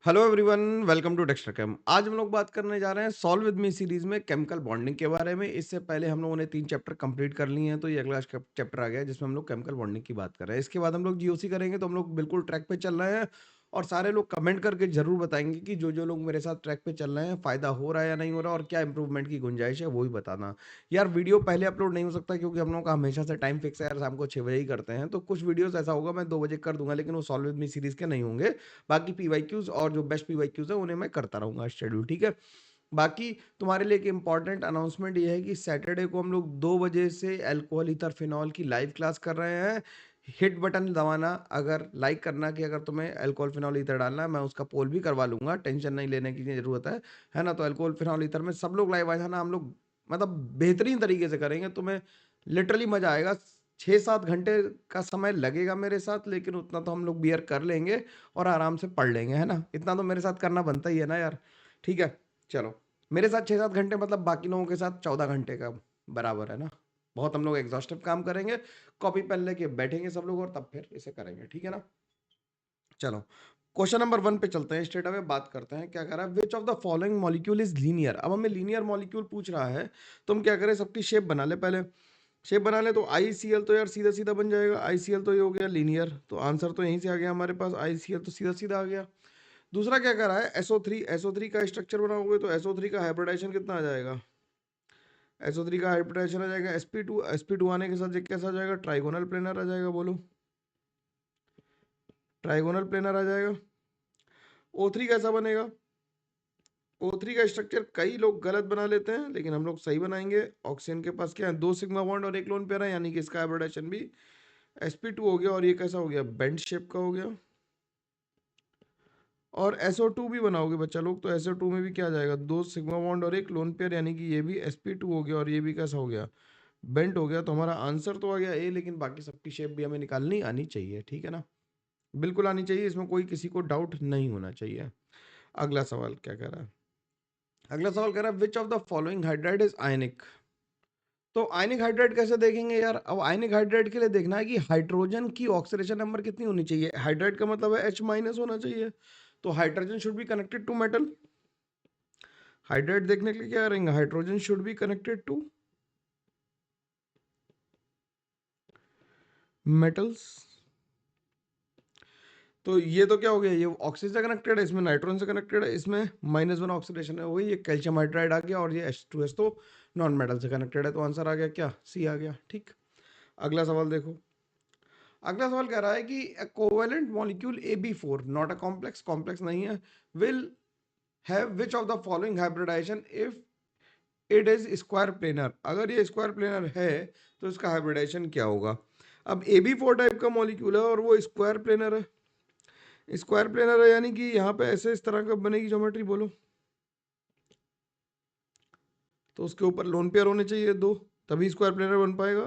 Hello everyone, welcome to Dexter chem. आज हम लोग बात करने जा रहे हैं सॉल्व विद मी सीरीज में केमिकल बॉन्डिंग के बारे में। इससे पहले हम लोगों ने 3 चैप्टर कंप्लीट कर लिए हैं, तो ये अगला चैप्टर आ गया है जिसमें हम लोग केमिकल बॉन्डिंग की बात कर रहे हैं। इसके बाद हम लोग जीओसी करेंगे, तो हम लोग बिल्कुल ट्रैक पे चल रहे हैं। और सारे लोग कमेंट करके जरूर बताएंगे कि जो लोग मेरे साथ ट्रैक पे चल रहे हैं फायदा हो रहा है या नहीं हो रहा, और क्या इंप्रूवमेंट की गुंजाइश है वो भी बताना। यार वीडियो पहले अपलोड नहीं हो सकता क्योंकि हम लोग का हमेशा से टाइम फिक्स है यार, शाम को 6 बजे ही करते हैं। तो कुछ वीडियोस ऐसा होगा मैं 2 बजे कर दूंगा, लेकिन वो सॉल्व विद मी सीरीज के नहीं होंगे। बाकी पीवाईक्यूज और जो बेस्ट पीवाईक्यूज है उन्हें मैं करता रहूंगा शेड्यूल, ठीक है। बाकी तुम्हारे लिए एक इंपॉर्टेंट अनाउंसमेंट ये है कि सैटरडे को हम लोग 2 बजे से अल्कोहल ईथर फिनॉल की लाइव क्लास कर रहे हैं। हिट बटन दबाना, अगर लाइक करना कि अगर तुम्हें अल्कोहल फिनॉल ईथर डालना है। मैं उसका पोल भी करवा लूंगा, टेंशन नहीं लेने की जरूरत है ना। तो अल्कोहल फिनॉल ईथर में सब लोग लाइव आ जाना। हम लोग मतलब बेहतरीन तरीके से करेंगे, तुम्हें लिटरली मजा आएगा। 6-7 घंटे का समय लगेगा मेरे साथ, लेकिन उतना तो हम लोग बियर कर लेंगे और आराम से पढ़ लेंगे, है ना। इतना तो मेरे साथ करना बनता ही है ना यार। ठीक है, चलो। मेरे साथ 6-7 घंटे मतलब बाकी लोगों के साथ 14 घंटे का बराबर है ना। बहुत हम लोग एग्जॉस्टिव काम करेंगे। कॉपी पेन लेके बैठेंगे सब लोग और तब फिर इसे करेंगे, ठीक है ना। चलो, क्वेश्चन नंबर 1 पे चलते हैं। स्ट्रेट अवे बात करते हैं। क्या कह रहा है, which of the following molecule is linear. अब हमें लीनियर मॉलिक्यूल पूछ रहा है, तो हम क्या करें, सबकी शेप बना ले पहले। शेप बना ले तो ICl तो यार सीधा सीधा बन जाएगा। ICl तो ये हो गया लीनियर, तो आंसर तो यहीं से आ गया हमारे पास। ICl तो सीधा सीधा आ गया। दूसरा क्या कर रहा है, SO3 का स्ट्रक्चर बनाओगे तो SO3 का हाइब्रिडाइजेशन कितना आ जाएगा। SO3 का हाइब्रिडाइजेशन आ जाएगा sp2 आने के साथ ये कैसा आ जाएगा, ट्राइगोनल प्लेनर आ जाएगा। बोलो, ट्राइगोनल प्लेनर आ जाएगा। O3 कैसा बनेगा। O3 का स्ट्रक्चर कई लोग गलत बना लेते हैं, लेकिन हम लोग सही बनाएंगे। ऑक्सीजन के पास क्या है, 2 सिग्मा बॉन्ड और 1 लोन पेयर है, यानी कि इसका हाइब्रिडाइजेशन भी sp2 हो गया। और ये कैसा हो गया, बेंड शेप का हो गया। और SO2 भी बनाओगे बच्चा लोग, तो SO2 में भी क्या आ जाएगा, 2 सिग्मा बॉन्ड और 1 लोन पेयर, यानी कि ये भी sp2 हो गया और ये भी कैसा हो गया, बेंट हो गया। तो हमारा आंसर तो आ गया ए, लेकिन बाकी सबकी शेप भी हमें निकालनी आनी चाहिए, ठीक है ना। बिल्कुल आनी चाहिए, इसमें कोई किसी को डाउट नहीं होना चाहिए। अगला सवाल क्या कह रहा है, अगला सवाल कह रहा है which of the following hydride is आयनिक। तो आयनिक हाइड्राइड कैसे देखेंगे यार। अब आयनिक हाइड्राइड के लिए देखना है कि हाइड्रोजन की ऑक्सीडेशन नंबर कितनी होनी चाहिए। हाइड्राइड का मतलब है H- होना चाहिए, तो hydrogen should be connected to metal. Hydride देखने के लिए क्या करेंगे, hydrogen should be connected to metals. तो ये तो क्या हो गया, ये ऑक्सीजन से कनेक्टेड है, इसमें नाइट्रोजन से कनेक्टेड है, इसमें -1 ऑक्सीडेशन है, वही ये कैल्शियम हाइड्राइड आ गया। और ये H2S तो नॉन मेटल से कनेक्टेड है, तो आंसर आ गया क्या, सी आ गया, ठीक। अगला सवाल देखो। अगला सवाल कह रहा है कि covalent molecule AB4 not a complex, complex नहीं है, will have which of the following hybridization if it is square planar. अगर ये स्क्वायर प्लेनर है तो इसका हाइब्रिडाइजेशन क्या होगा। अब AB4 टाइप का मॉलिक्यूल है और वो स्क्वायर प्लेनर है। स्क्वायर प्लेनर है यानी कि यहाँ पे ऐसे इस तरह का बनेगी ज्योमेट्री। बोलो, तो उसके ऊपर लोन पेयर होने चाहिए 2, तभी स्क्वायर प्लेनर बन पाएगा।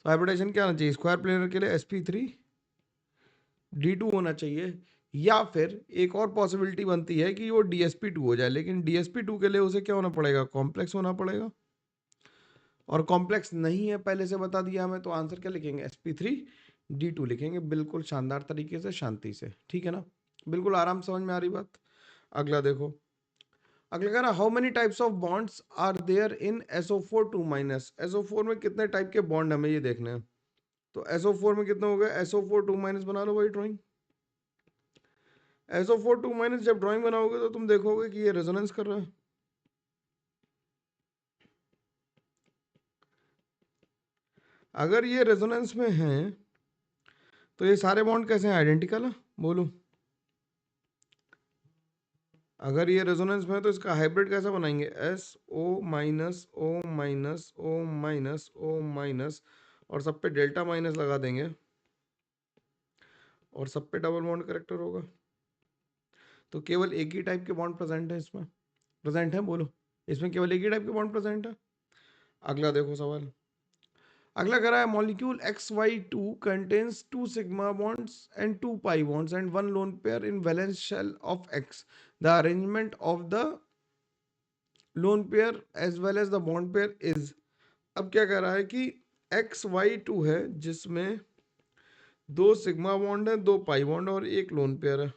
तो हाइब्रिडाइजेशन क्या आना चाहिए स्क्वायर प्लेनर के लिए, sp3d2 होना चाहिए। या फिर एक और पॉसिबिलिटी बनती है कि वो dsp2 हो जाए, लेकिन dsp2 के लिए उसे क्या होना पड़ेगा, कॉम्प्लेक्स होना पड़ेगा। और कॉम्प्लेक्स नहीं है पहले से बता दिया हमें, तो आंसर क्या लिखेंगे, sp3d2 लिखेंगे, बिल्कुल शानदार तरीके से, शांति से, ठीक है ना। बिल्कुल आराम समझ में आ रही बात। अगला देखो। अगला कह रहा how many types of bonds are there in SO4 2-। SO4 में कितने टाइप के बॉन्ड हमें ये देखने हैं। तो SO4 में कितना हो गया, SO4 2- बना लो भाई ड्राइंग। SO4 2- जब ड्राइंग बनाओगे तो तुम देखोगे कि ये रेजोनेंस कर रहा है। अगर ये रेजोनेंस में है तो ये सारे बॉन्ड कैसे हैं, आइडेंटिकल है। बोलो, अगर ये रेजोनेंस में है तो इसका हाइब्रिड कैसा बनाएंगे, SO-O-O-O-, और सब पे डेल्टा माइनस लगा देंगे और सब पे डबल बॉन्ड करेक्टर होगा। तो केवल एक ही टाइप के बॉन्ड प्रेजेंट है इसमें, प्रेजेंट है। बोलो, इसमें केवल एक ही टाइप के बॉन्ड प्रेजेंट है। अगला देखो सवाल। अगला कह रहा है molecule XY2 contains 2 sigma bonds and 2 pi bonds and 1 lone pair in valence shell of X. The arrangement of the lone pair as well as the bond pair is। अब क्या कह रहा है कि XY2 है जिसमें 2 सिग्मा बॉन्ड है, 2 pi bond और 1 लोन पेयर है।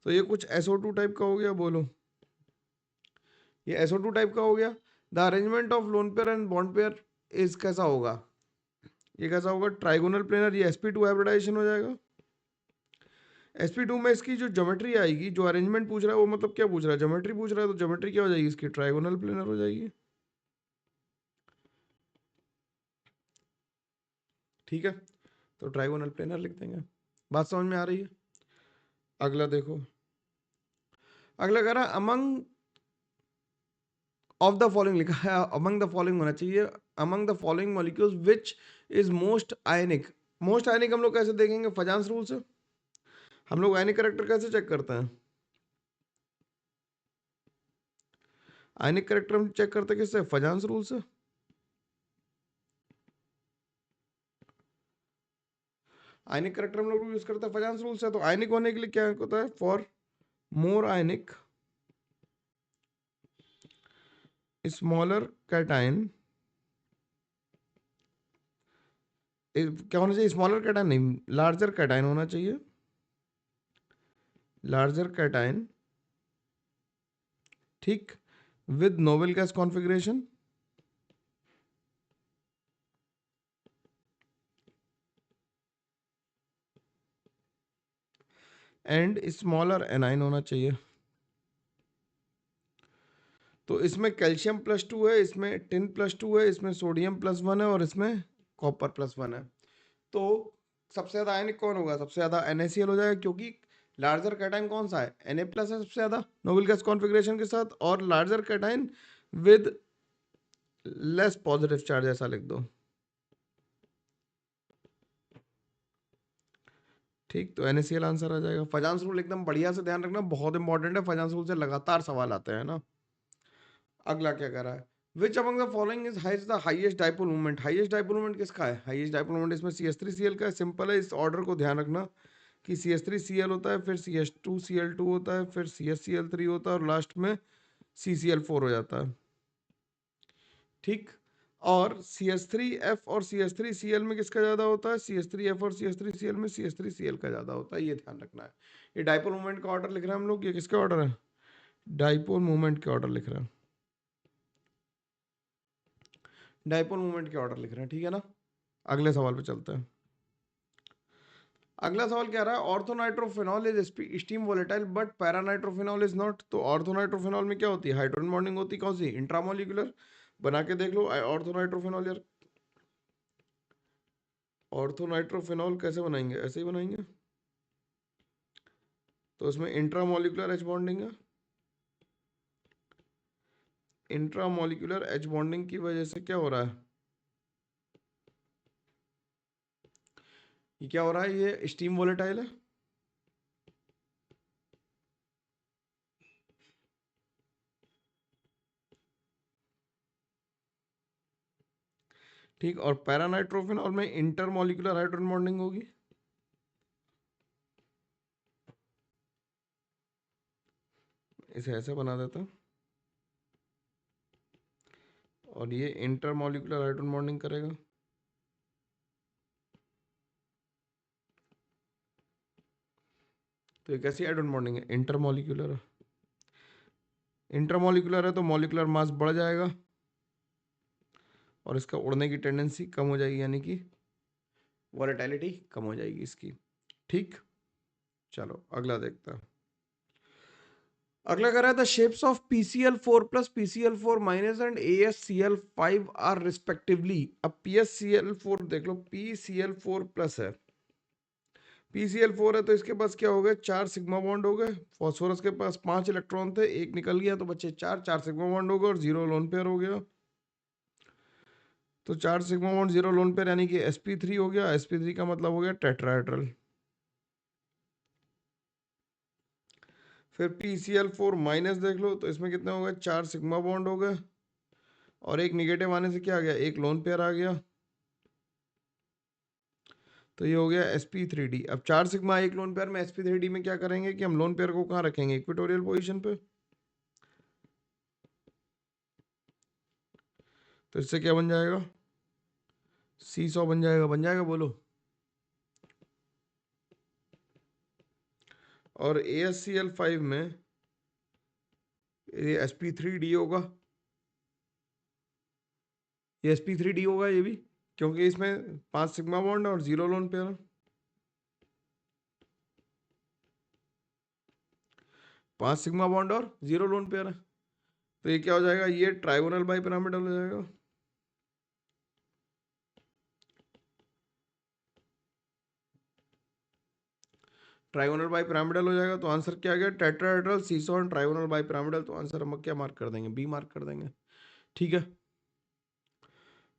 तो ये कुछ SO2 टाइप का हो गया, बोलो ये SO2 टाइप का हो गया। The arrangement of lone pair and bond pair is कैसा होगा, ये कैसा होगा, ट्राइगोनल प्लेनर, ये sp2 हाइब्रिडाइजेशन हो जाएगा। sp2 में इसकी जो ज्योमेट्री आएगी, जो अरेंजमेंट पूछ रहा है वो मतलब क्या पूछ रहा है, ज्योमेट्री पूछ रहा है, तो ज्योमेट्री क्या हो जाएगी इसकी, ट्राइगोनल प्लेनर हो जाएगी। ठीक है, तो ट्राइगोनल प्लेनर लिख देंगे। बात समझ में आ रही है। अगला देखो, अगला कह रहा है अमंग ऑफ द फॉलोइंग, लिखा है अमंग द फॉलोइंग होना चाहिए, among the following molecules which is most ionic. Most ionic हम लोग कैसे देखेंगे, फजांस रूल से। हम लोग आयनिक करेक्टर कैसे चेक करते हैं, आयनिक करेक्टर हम चेक करते हैं किससे, फजांस रूल से। आयनिक करेक्टर हम लोग यूज करते हैं फजांस रूल से। तो आयनिक होने के लिए क्या होता है, for more ionic smaller cation, क्या होना चाहिए, स्मॉलर कैटाइन नहीं, लार्जर कैटाइन होना चाहिए, लार्जर कैटाइन, ठीक, with noble gas configuration, and smaller A9 होना चाहिए। तो इसमें कैल्शियम +2 है, इसमें टिन +2 है, इसमें सोडियम +1 है और इसमें कॉपर +1 है। तो सबसे ज्यादा आयनिक कौन होगा, सबसे ज्यादा NaCl हो जाएगा, क्योंकि लार्जर कैटाइन कौन सा है, Na+ है सबसे ज्यादा नोबेल गैस कॉन्फ़िगरेशन के साथ, और larger cation with less positive charge, ऐसा लिख दो। ठीक, तो NaCl आंसर आ जाएगा। फजांस रूल एकदम बढ़िया से ध्यान रखना, बहुत इंपॉर्टेंट है, फजांस रूल से लगातार सवाल आते हैं ना। अगला क्या कह रहा है, which among the following is has the highest dipole moment. Highest dipole moment किसका है, हाईएस्ट डाइपोल मोमेंट इसमें CH3Cl का है। सिंपल है, इस ऑर्डर को ध्यान रखना कि CH3Cl होता है, फिर CH2Cl2 होता है, फिर CHCl3 होता है और लास्ट में CCl4 हो जाता है। ठीक, और CH3F और CH3Cl में किसका ज्यादा होता है, CH3F और CH3Cl में CH3Cl का ज्यादा होता है, ये ध्यान रखना है। ये डाइपोल मोमेंट का ऑर्डर लिख रहे हैं हम लोग, ये किसका ऑर्डर है, डाइपोल मोमेंट के ऑर्डर लिख रहे हैं, डाइपोल मोमेंट के ऑर्डर लिख रहे हैं, ठीक है ना। अगले सवाल पे चलते हैं। अगला सवाल क्या रहा है, orthonitrophenol is steam volatile but paranitrophenol is not. तो ऑर्थोनाइट्रोफिनॉल में क्या होती है, हाइड्रोजन बॉन्डिंग होती है, कौन सी, इंट्रामोलिकुलर। बना के देख लो ऑर्थोनाइट्रोफिनॉल यार। ऑर्थोनाइट्रोफिनॉल कैसे बनाएंगे, ऐसे ही बनाएंगे। तो उसमें इंट्रामोलिकुलर एच बॉन्डिंग है, इंट्रामोलिकुलर एच बॉन्डिंग की वजह से क्या हो रहा है, ये क्या हो रहा है, ये स्टीम वोलेटाइल है। ठीक, और पैरानाइट्रोफिनॉल में इंटरमोलिकुलर हाइड्रोजन बॉन्डिंग होगी। इसे ऐसे बना देता हूं, और ये इंटरमोलिकुलर हाइड्रोजन बॉन्डिंग करेगा। तो ये कैसी हाइड्रोजन बॉन्डिंग है, इंटरमोलिकुलर है। इंटरमोलिकुलर है तो मॉलिकुलर मास बढ़ जाएगा और इसका उड़ने की टेंडेंसी कम हो जाएगी, यानी कि वोलेटिलिटी कम हो जाएगी इसकी। ठीक, चलो अगला देखते हैं। अगला कह रहा है the shapes of PCl4+ PCl4- and AsCl5 are respectively. अब PsCl4 देख लो, PCl4+ है, PCl4 है, तो इसके पास क्या हो गए, 4 सिग्मा बॉन्ड हो गए। फॉस्फोरस के पास 5 इलेक्ट्रॉन थे, एक निकल गया तो बच्चे 4 सिग्मा बॉन्ड हो गए और 0 लोन पेयर हो गया। तो 4 सिग्मा बॉन्ड 0 लोन पेयर यानी कि sp3 हो गया। sp3 का मतलब हो गया टेट्राहेड्रल। फिर PCl4- देख लो, तो इसमें कितने हो गए, 4 सिग्मा बॉन्ड हो गए और एक निगेटिव आने से क्या आ गया, एक लोन पेयर आ गया। तो ये हो गया sp3d। अब 4 सिग्मा एक लोन पेयर में, sp3d में क्या करेंगे कि हम लोन पेयर को कहाँ रखेंगे, इक्वेटोरियल पोजीशन पे। तो इससे क्या बन जाएगा, C100 बन जाएगा, बोलो। और AsCl5 में ये sp3d होगा, ये sp3d होगा ये भी, क्योंकि इसमें 5 सिग्मा बॉन्ड है और 0 लोन पेयर है। 5 सिग्मा बॉन्ड और 0 लोन पेयर है, तो ये क्या हो जाएगा, ये ट्राइगोनल बाई पिरामिडल हो जाएगा। ट्राइगोनल बाई पिरामिडल हो जाएगा, तो आंसर क्या आ गया, टेट्राहेड्रल सीसॉन ट्राइगोनल बाई पिरामिडल। तो आंसर हम क्या मार्क कर देंगे, बी मार्क कर देंगे। ठीक है,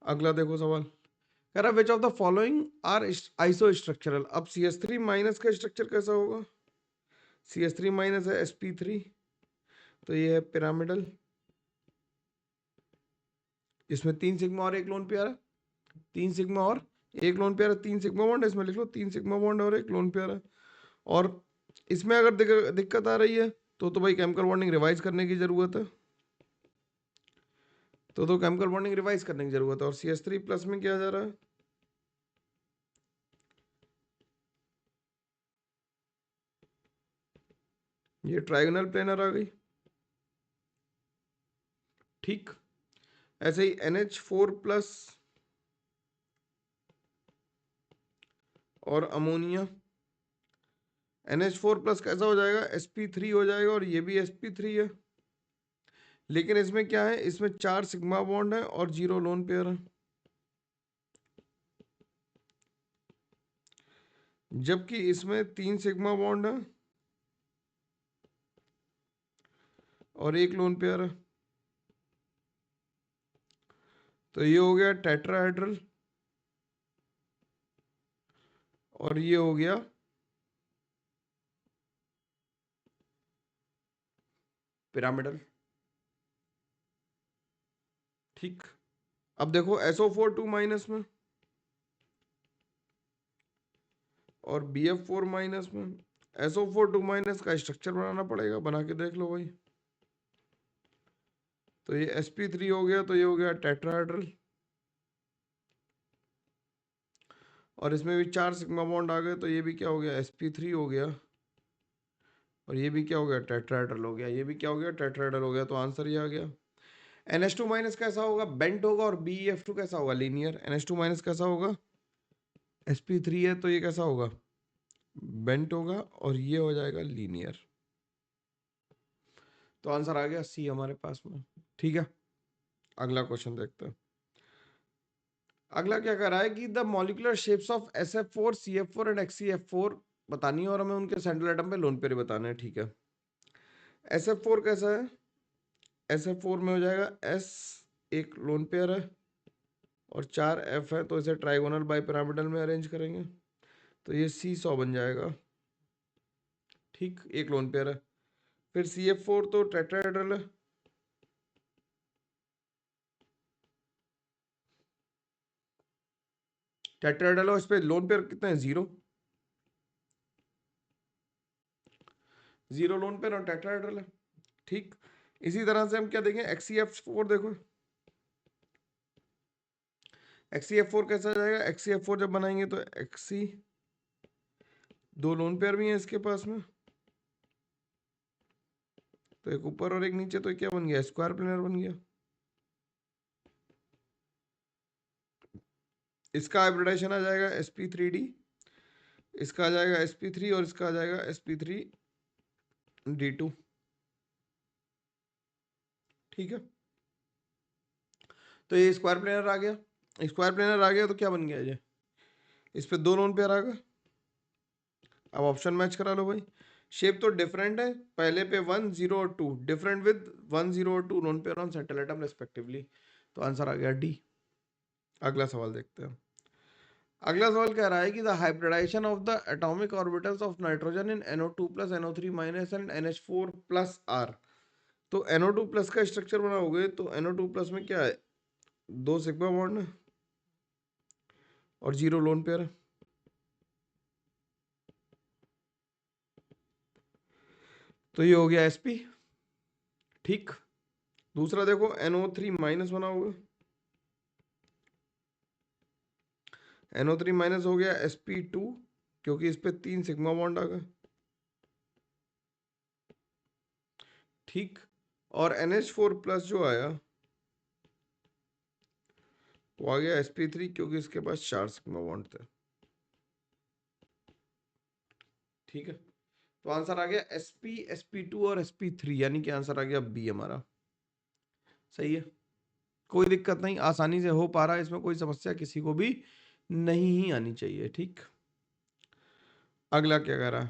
अगला देखो सवाल, कह रहा which of the following are isostructural. अब CH3 माइनस का स्ट्रक्चर कैसा होगा, CH3 माइनस है sp3, तो ये है पिरामिडल, इसमें 3 सिग्मा और 1 लोन पेयर है, 3 सिग्मा और 1 लोन पेयर है, 3 सिग्मा बॉन्ड है, इसमें लिख लो 3 सिग्मा बॉन्ड और 1 लोन पेयर है। और इसमें अगर दिक्कत आ रही है तो भाई केमिकल बॉन्डिंग रिवाइज करने की जरूरत है, तो केमिकल बॉन्डिंग रिवाइज करने की जरूरत है। और CH3 प्लस में क्या जा रहा है, ये ट्राइगोनल प्लेनर आ गई। ठीक, ऐसे ही NH4 प्लस और अमोनिया, NH4 प्लस कैसा हो जाएगा, sp3 हो जाएगा, और ये भी sp3 है, लेकिन इसमें क्या है, इसमें 4 सिग्मा बॉन्ड है और 0 लोन पेयर है, जबकि इसमें 3 सिग्मा बॉन्ड है और 1 लोन पेयर है। तो ये हो गया टेट्राहेड्रल और ये हो गया पिरामिडल। ठीक, अब देखो SO4 2 माइनस में और BF4 माइनस में, SO4 2 माइनस का स्ट्रक्चर बनाना पड़ेगा, बना के देख लो भाई। तो ये sp3 हो गया, तो ये हो गया टेट्राहेड्रल, और इसमें भी 4 सिग्मा बॉन्ड आ गए, तो ये भी क्या हो गया, sp3 हो गया, और ये भी क्या हो गया, टेट्राहेड्रल हो गया, ये भी क्या हो गया, टेट्राहेड्रल हो गया। तो आंसर ये आ गया। NH2 माइनस कैसा होगा, बेंट होगा, और BF2 कैसा होगा, लीनियर। NH2 माइनस कैसा होगा, sp3 है, तो ये कैसा होगा, बेंट होगा, और ये हो जाएगा लीनियर। तो आंसर आ गया सी हमारे पास में। ठीक है, अगला क्वेश्चन देखते हैं। अगला क्या कर रहा है कि the molecular shapes of SF4 CF4 and XCF4 बतानी है, और हमें उनके सेंट्रल एटम पे लोन पेयर बताना है। ठीक है, SF4 कैसा है, SF4 में हो जाएगा S, एक लोन पेयर है और 4 F है, तो इसे ट्राइगोनल बाई पिरामिडल में अरेंज करेंगे, तो ये C100 बन जाएगा। ठीक, एक लोन पेयर है। फिर CF4 तो टेट्राहेड्रल है, टेट्राहेड्रल है, इस पे लोन पेयर कितने हैं, 0 0 लोन पेयर और टेट्राहेड्रल है। ठीक, इसी तरह से हम क्या देखें, XCF4 देखो, XCF4 कैसा जाएगा, XCF4 जब बनाएंगे तो XC, 2 लोन पेयर भी हैं इसके पास में, तो एक ऊपर और एक नीचे, तो क्या बन गया, स्क्वायर प्लेनर बन गया। इसका हाइब्रिडाइजेशन आ जाएगा sp3d, इसका आ जाएगा sp3, और इसका आ जाएगा sp3d2। ठीक है, तो ये स्क्वायर प्लेनर आ गया, स्क्वायर प्लेनर आ गया, तो क्या बन गया ये, इस पे 2 लोन पेयर आ गए। अब ऑप्शन मैच करा लो भाई, शेप तो डिफरेंट है, पहले पे 1 0 और 2 डिफरेंट विद 1 0 और 2 lone pair on central atom respectively. तो आंसर आ गया डी। अगला सवाल देखते हैं। अगला सवाल कह रहा है कि the hybridization of the atomic orbitals of nitrogen in NO2 plus NO3 minus and NH4 plus are. तो NO2 प्लस का स्ट्रक्चर बनाओगे तो NO2 प्लस में क्या है, 2 सिग्मा बॉन्ड है और 0 लोन पेयर है, तो ये हो गया sp। ठीक, दूसरा देखो NO3 माइनस बनाओगे, NO3 माइनस हो गया sp2, क्योंकि इस पे 3 सिग्मा बॉन्ड आ गए, ठीक। और NH4 प्लस जो आया वो आ गया sp3 क्योंकि इसके पास 4 सिग्मा बॉन्ड थे। ठीक है, तो आंसर आ गया sp sp2 और sp3, यानी कि आंसर आ गया बी हमारा। सही है, कोई दिक्कत नहीं, आसानी से हो पा रहा है, इसमें कोई समस्या किसी को भी नहीं ही आनी चाहिए। ठीक, अगला क्या कह रहा है?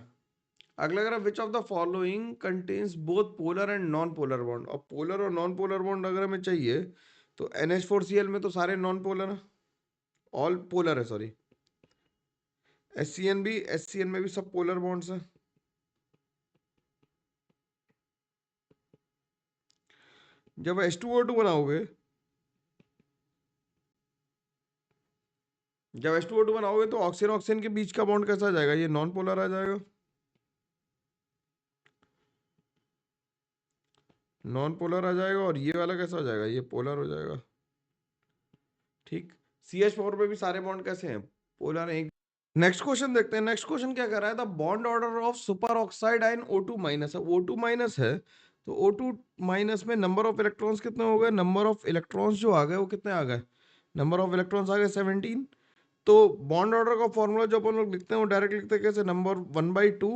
अगला कह रहा है which of the following contains both polar and non polar bond. और पोलर और नॉन पोलर बॉन्ड अगर हमें चाहिए तो NH4Cl में तो सारे नॉन पोलर है, ऑल पोलर है सॉरी। SCN में भी सब पोलर बॉन्ड्स हैं। जब H2O2 बनाओगे, जब H2O2 बनाओगे तो ऑक्सीजन ऑक्सीजन के बीच का बॉन्ड कैसा आ जाएगा? ये नॉन पोलर आ जाएगा, नॉन पोलर आ जाएगा। और ये वाला कैसा हो जाएगा? ये पोलर हो जाएगा। ठीक, CH4 पे भी सारे बॉन्ड कैसे हैं? पोलर हैं। नेक्स्ट क्वेश्चन देखते हैं। नेक्स्ट क्वेश्चन क्या कर रहा है? The bond order of super oxide ion O2 minus है। O2 माइनस है तो O2 माइनस में नंबर ऑफ इलेक्ट्रॉन्स कितने हो गए? नंबर ऑफ इलेक्ट्रॉन्स जो आ गए वो कितने आ गए? नंबर ऑफ इलेक्ट्रॉन्स आ गए 17। तो बॉन्ड ऑर्डर का फॉर्मूला जो अपन लोग लिखते हैं वो डायरेक्ट लिखते हैं कैसे? नंबर 1/2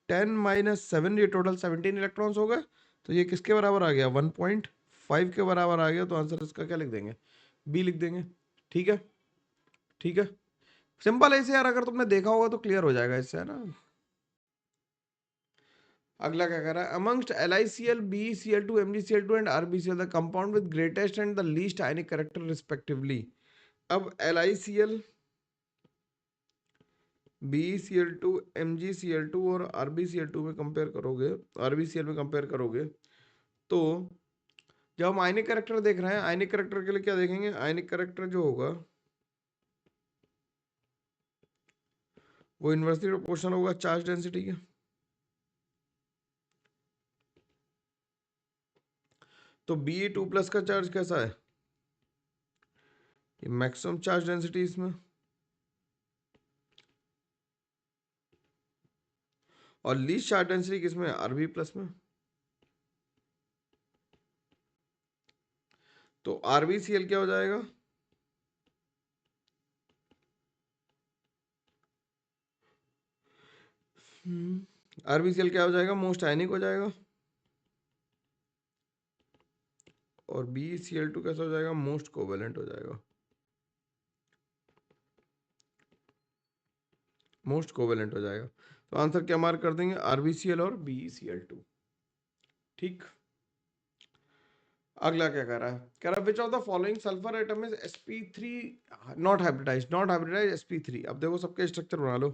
10 माइनस 7, ये टोटल 17 इलेक्ट्रॉन्स हो गए। तो ये किसके बराबर आ गया? 1.5 के बराबर आ गया। तो आंसर इसका क्या लिख देंगे? बी लिख देंगे। ठीक है, ठीक है, सिंपल ऐसे यार, अगर तुमने देखा होगा तो क्लियर हो जाएगा इससे, है ना। अगला क्या कह रहा है? Amongst LiCl, BeCl2, MgCl2 and RbCl the compound with greatest and the least ionic character respectively. अब LiCl, BeCl2, MgCl2 और RbCl2 में कंपेयर करोगे, RbCl में कंपेयर करोगे तो जब हम आयनिक कैरेक्टर देख रहे हैं, आयनिक कैरेक्टर के लिए क्या देखेंगे? आयनिक कैरेक्टर जो होगा वो इन्वर्सली प्रोपोर्शनल होगा चार्ज डेंसिटी के। तो Be2+ का चार्ज कैसा है? ये मैक्सिमम चार्ज डेंसिटी इसमें, और लीस्ट चार्ज डेंसिटी किसमें? Rb+ में। तो RbCl क्या हो जाएगा? RbCl क्या हो जाएगा? मोस्ट आयनिक हो जाएगा। और BeCl2 कैसा हो जाएगा? मोस्ट कोवेलेंट हो जाएगा। मोस्ट कोवेलेंट हो जाएगा। तो आंसर क्या मार्क कर देंगे? RbCl और BeCl2। ठीक, अगला क्या कह रहा है? कह रहा है which of the following sulphur atom is sp3 not hybridise, not hybridise sp3। अब देखो सबके स्ट्रक्चर बना लो।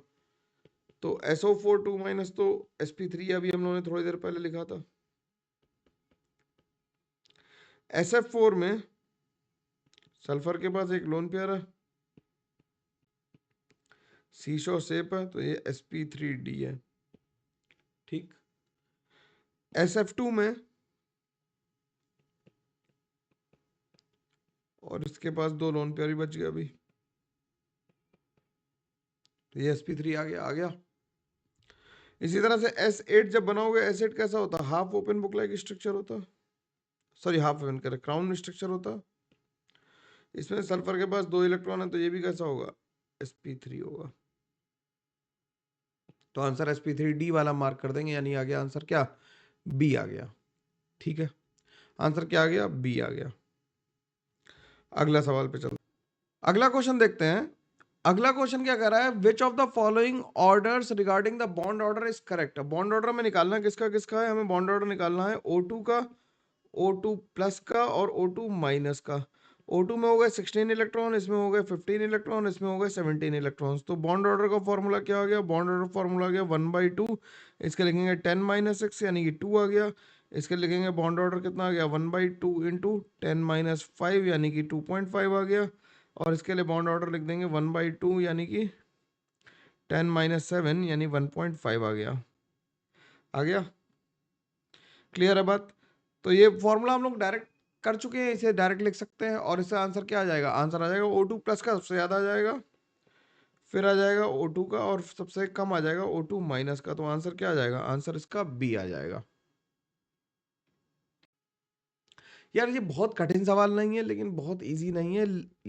तो SO4 2- तो sp3 अभी हम लोगों ने थोड़ी देर पहले लिखा था। SF4 में सल्फर के पास एक लोन पेयर है, सीशो शेप है, तो ये sp3d है। ठीक, SF2 में और इसके पास दो लोन पेयर ही बच गया अभी, तो ये sp3 आ गया, आ गया। इसी तरह से S8 जब बनाओगे, S8 कैसा होता? Half open book like structure होता, सॉरी हाफ ओपन करे क्राउन स्ट्रक्चर होता। इसमें सल्फर के पास दो इलेक्ट्रॉन है, तो ये भी कैसा होगा? sp3 होगा। तो आंसर sp3d वाला मार्क कर देंगे, यानी आ गया आंसर क्या? बी आ गया। ठीक है, आंसर क्या आ गया? बी आ गया। अगला सवाल पे चलते, अगला क्वेश्चन देखते हैं। अगला क्वेश्चन क्या कर रहा है? Which of the following orders regarding the bond order is correct. Bond order में निकालना किसका किसका है? हमें बॉन्ड ऑर्डर निकालना है O2 का, O2+ का और O2- का। O2 में हो गए 16 इलेक्ट्रॉन, इसमें हो गए 15 इलेक्ट्रॉन, इसमें हो गए 17 इलेक्ट्रॉन। तो बॉन्ड ऑर्डर का फॉर्मूला क्या आ गया? बॉन्ड ऑर्डर फॉर्मूला आ गया 1/2, इसके लिखेंगे 10 - 6 यानी कि 2 आ गया। इसके लिखेंगे बॉन्ड ऑर्डर कितना आ गया? 1/2 इंटू 10 - 5 यानी कि 2.5 आ गया। और इसके लिए बॉन्ड ऑर्डर लिख देंगे 1/2 यानी कि 10 - 7 यानी 1.5 आ गया। आ गया, क्लियर है बात? तो ये फॉर्मूला हम लोग डायरेक्ट कर चुके हैं, इसे डायरेक्ट लिख सकते हैं। और इससे आंसर क्या आ जाएगा? आंसर आ जाएगा O2+ का सबसे ज़्यादा आ जाएगा, फिर आ जाएगा O2 का, और सबसे कम आ जाएगा O2- का। तो आंसर क्या आ जाएगा? आंसर इसका बी आ जाएगा। यार ये बहुत कठिन सवाल नहीं है, लेकिन बहुत ईज़ी नहीं है।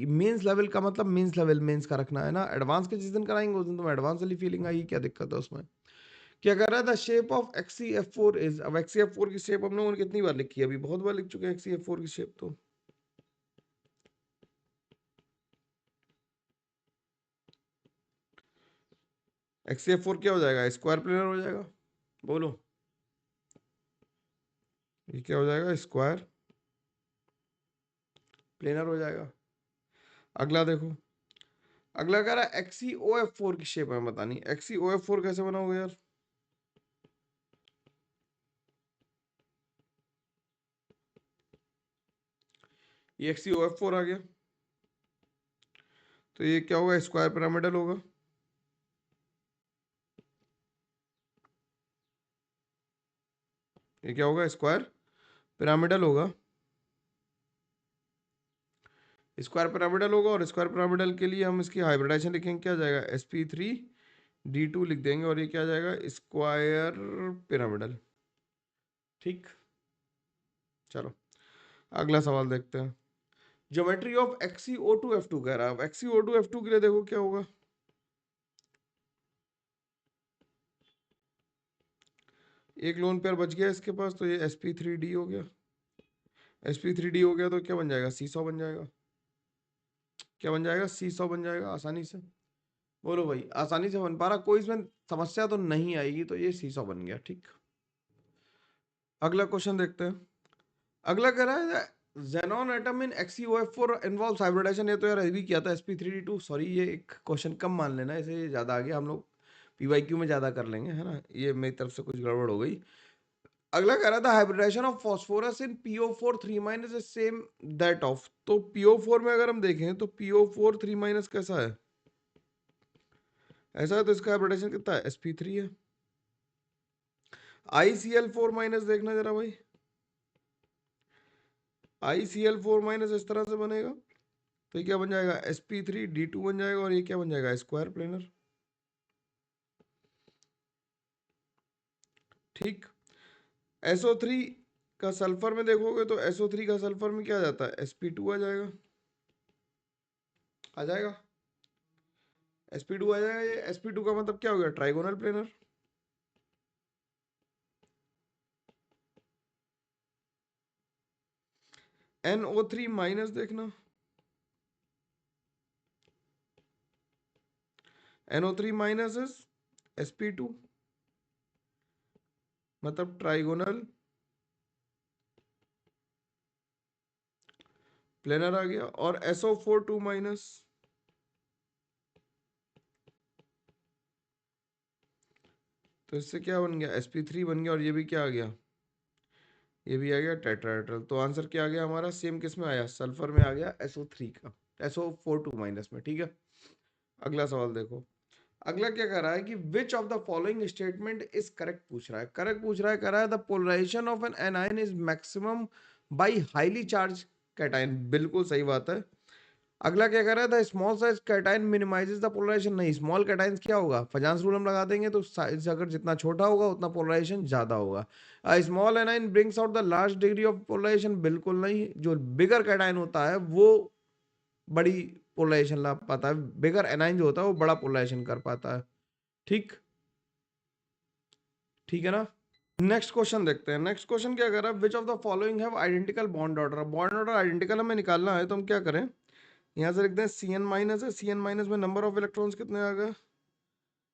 मेंस लेवल का मतलब मेंस लेवल मेंस का रखना है ना, एडवांस के जिस दिन कराएँगे उस दिन तुम्हें एडवांस वाली फीलिंग आएगी, क्या दिक्कत है उसमें? क्या कह रहा है the shape of XCF4 is, अब XCF4 की शेप हम लोगों ने कितनी बार लिखी है? अभी बहुत बार लिख चुके हैं XCF4 की शेप तो। XCF4 क्या हो जाएगा? स्क्वायर प्लेनर हो जाएगा। बोलो, ये क्या हो जाएगा? स्क्वायर प्लेनर हो जाएगा। अगला देखो, अगला कह रहा है XCOF4 की शेप हमें बतानी। XCOF4 कैसे बनाओगे यार? ये XCOF4 आ गया, तो ये क्या होगा? स्क्वायर पिरामिडल होगा। ये क्या होगा? स्क्वायर पिरामिडल होगा। स्क्वायर पिरामिडल होगा, और स्क्वायर पिरामिडल के लिए हम इसकी हाइब्रिडाइजेशन लिखेंगे, क्या जाएगा? sp3d2 लिख देंगे, और ये क्या जाएगा? Square pyramidal. ठीक, चलो अगला सवाल देखते हैं। ज्योमेट्री ऑफ XCO2F2 कह रहा है। अब XCO2F2 के लिए देखो क्या होगा। एक लोन पेयर बच गया इसके पास, तो ये sp3d हो गया। sp3d हो गया तो क्या बन जाएगा? सीसॉ बन जाएगा। क्या बन जाएगा? सीसॉ बन जाएगा आसानी से। बोलो भाई, आसानी से बन पा रहा, कोई इसमें समस्या तो नहीं आएगी, तो ये सीसॉ बन गया। ठीक, अगला क्वेश्चन देखते हैं। अगला कह रहा है xenon atom in XeOF4 involves hybridization। ये तो यार अभी किया था sp3d2, सॉरी ये एक क्वेश्चन कम मान लेना, इसे ज्यादा आ गया, हम लोग पीवाईक्यू में ज्यादा कर लेंगे, है ना। ये मेरी तरफ से कुछ गड़बड़ हो गई। अगला कह रहा था hybridisation of phosphorus in PO4 3- is same that of. तो PO4 में अगर हम देखें तो PO4 3- कैसा है? ऐसा है, तो इसका हाइब्रिडाइजेशन कितना है? sp3 है। ICl4- देखना जरा भाई, ICl4- इस तरह से बनेगा, तो ये क्या बन जाएगा? sp3d2 बन जाएगा, और ये क्या बन जाएगा? Square planar. ठीक, SO3 का सल्फर में देखोगे तो SO3 का सल्फर में क्या आ जाता है? sp2 आ जाएगा। आ जाएगा, sp2 आ जाएगा। ये sp2 का मतलब क्या हो गया? Trigonal planar. NO3- देखना, NO3- इज sp2, मतलब ट्राइगोनल प्लेनर आ गया। और SO4 2-, तो इससे क्या बन गया? sp3 बन गया, और ये भी क्या आ गया? ये भी आ गया टेट्राहेड्रल। तो आंसर क्या आ गया हमारा? सेम किस में आया? सल्फर में आ गया, SO3 का, SO4 2- में। ठीक है, अगला सवाल देखो। अगला क्या कर रहा है कि विच of the following statement is correct पूछ रहा है। करेक्ट पूछ रहा है, कह रहा है the polarisation of an anion is maximum by highly charge cation. बिल्कुल सही बात है। अगला क्या कर रहा है? The small size cation minimises the polarisation. नहीं, स्मॉल कैटायन क्या होगा? फजांस रूल हम लगा देंगे, तो साइज अगर जितना छोटा होगा उतना पोलराइजेशन ज्यादा होगा। Small anion brings out the large degree of polarisation. बिल्कुल नहीं, जो बिगर कैटायन होता है वो बड़ी पोलराइजेशन ला पाता है। बिगर एनाइन जो होता है वो बड़ा पोलराइजेशन कर पाता है। ठीक, ठीक है ना। नेक्स्ट क्वेश्चन देखते हैं। नेक्स्ट क्वेश्चन क्या कर रहा है? Which of the following have identical bond order. Bond order identical हमें निकालना है, तो हम क्या करें? यहाँ से लिख दें Cn- है। Cn- में नंबर ऑफ इलेक्ट्रॉन्स कितने आ गए?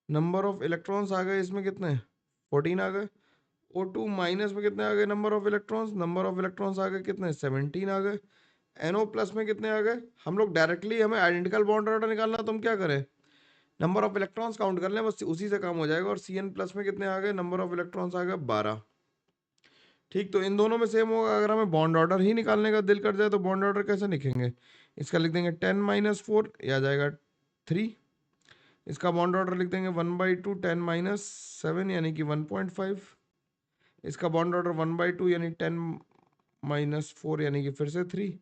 नंबर ऑफ इलेक्ट्रॉन्स आ गए इसमें कितने? 14 आ गए। O2- में कितने आ गए number of electrons? Number of electrons आ गए कितने? 17 आ गए। NO+ में कितने आ गए? हम लोग डायरेक्टली, हमें आइडेंटिकल बॉन्ड ऑर्डर निकालना, तो हम क्या करें? नंबर ऑफ इलेक्ट्रॉन्स काउंट कर लें, बस उसी से काम हो जाएगा। और Cn+ में कितने आ गए? नंबर ऑफ इलेक्ट्रॉन्स आ गए 12। ठीक, तो इन दोनों में सेम होगा। अगर हमें बॉन्ड ऑर्डर ही निकालने का दिल कर जाए तो बॉन्ड ऑर्डर कैसे लिखेंगे? इसका लिख देंगे 10-4, या जाएगा 3। इसका बॉन्ड ऑर्डर लिख देंगे 1/2 10-7, यानी कि 1.5। इसका बॉन्ड ऑर्डर 1/2 यानी 10-4, यानी कि फिर से 3।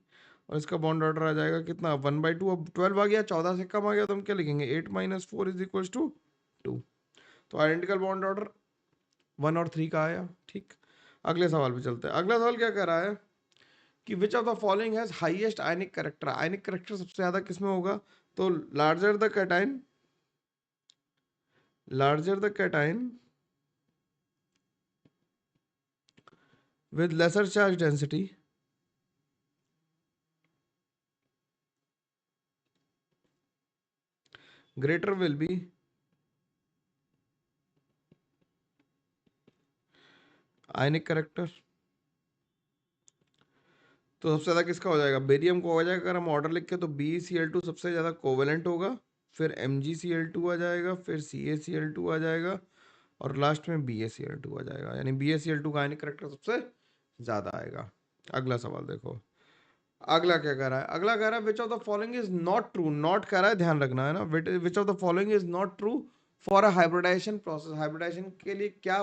और इसका बॉन्ड ऑर्डर आ जाएगा कितना? 1/2। अब 12 आ गया, 14 से कम आ गया, तो हम क्या लिखेंगे? 8-4 इज इक्वल टू 2। तो आइडेंटिकल बॉन्ड ऑर्डर 1 और 3 का आया। ठीक, अगले सवाल पे चलते हैं। अगला सवाल क्या कह रहा है कि विच of the following has highest ionic character. Ionic character सबसे ज्यादा किसमें होगा? तो larger the cation, with lesser charge density greater will be ionic character। तो सबसे ज्यादा किसका हो जाएगा? बेरियम को हो जाएगा। अगर हम ऑर्डर लिख के तो BeCl2 सबसे ज्यादा कोवेलेंट होगा, फिर MgCl2 आ जाएगा, फिर CaCl2 आ जाएगा और लास्ट में BaCl2 आ जाएगा, यानी BaCl2 का आयनिक कैरेक्टर सबसे ज्यादा आएगा। अगला सवाल देखो, अगला क्या कह रहा है? अगला कह रहा है which of the following is not true. Not कह रहा है, ध्यान रखना है ना, which of the following is not true for a hybridisation process. Hybridisation के लिए क्या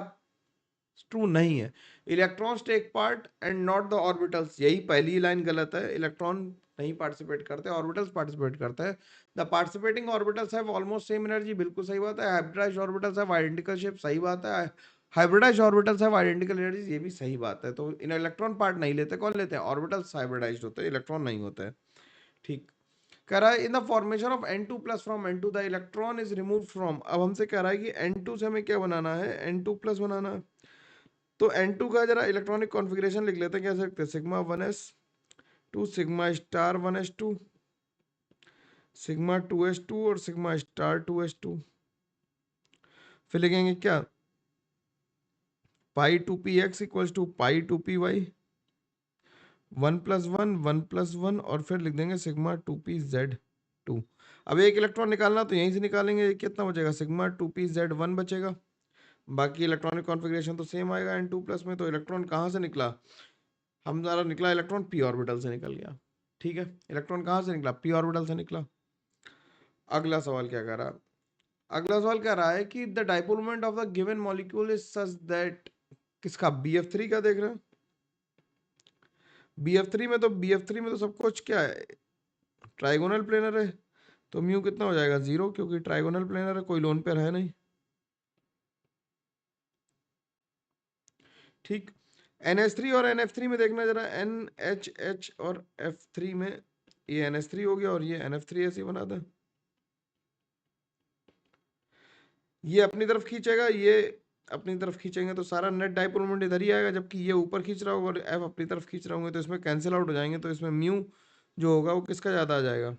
ट्रू नहीं है? Electrons take part and not the orbitals. यही पहली लाइन गलत है, इलेक्ट्रॉन नहीं पार्टिसिपेट करते, ऑर्बिटल्स पार्टिसिपेट करते हैं। The participating orbitals have almost same energy, बिल्कुल सही बात है। Hybridised orbitals have identical shape, सही बात है। Hybridised orbitals have identical energy, ये भी सही बात है। तो इन इलेक्ट्रॉन पार्ट नहीं लेते, कौन लेते हैं? ऑर्बिटल्स हाइब्रिडाइज्ड होते हैं, इलेक्ट्रॉन नहीं होते हैं। ठीक। कह रहा है in the formation of N2 plus from N2 the electron is remove from. अब हमसे कह रहा है कि N2 से हमें क्या बनाना है? N2 प्लस बनाना है। तो N2 का जरा इलेक्ट्रॉनिक कॉन्फ़िगरेशन लिख लेते हैं, कह सकते हैं sigma 1s2, sigma star 1s2, sigma 2s2 और सिग्मा स्टार 2s2। फिर लिखेंगे क्या? पाई 2px equals to pi 2py, 1+1 और फिर लिख देंगे सिग्मा 2pz2। अब एक इलेक्ट्रॉन निकालना तो यहीं से निकालेंगे, कितना बचेगा? सिग्मा 2pz1 बचेगा। बाकी इलेक्ट्रॉनिक कॉन्फ़िगरेशन तो सेम आएगा N2 प्लस में। तो इलेक्ट्रॉन कहाँ से निकला? हमारा निकला इलेक्ट्रॉन p ऑर्बिटल से निकल गया। ठीक है, इलेक्ट्रॉन कहाँ से निकला? p ऑर्बिटल से निकला। अगला सवाल क्या कर रहा है? अगला सवाल कह रहा है कि the dipole moment of the given molecule is such that. किसका? BF3 का देख रहे हैं। BF3 में तो सब कुछ क्या है? ट्राइगोनल प्लेनर है। तो म्यू कितना हो जाएगा? 0, क्योंकि ट्राइगोनल प्लेनर है, कोई लोन पेयर है नहीं। ठीक। NH3 और NF3 में देखना जरा, NHH और F3 में ये NH3 हो गया और ये NF3 ऐसे बना दें। ये अपनी तरफ खींचेगा, ये अपनी तरफ खींचेंगे तो सारा नेट डाइपोल मोमेंट इधर ही आएगा, जबकि ये ऊपर खींच रहा होगा और F अपनी तरफ खींच रहा होंगे, तो इसमें कैंसिल आउट हो जाएंगे। तो इसमें म्यू जो होगा वो किसका ज़्यादा आ जाएगा?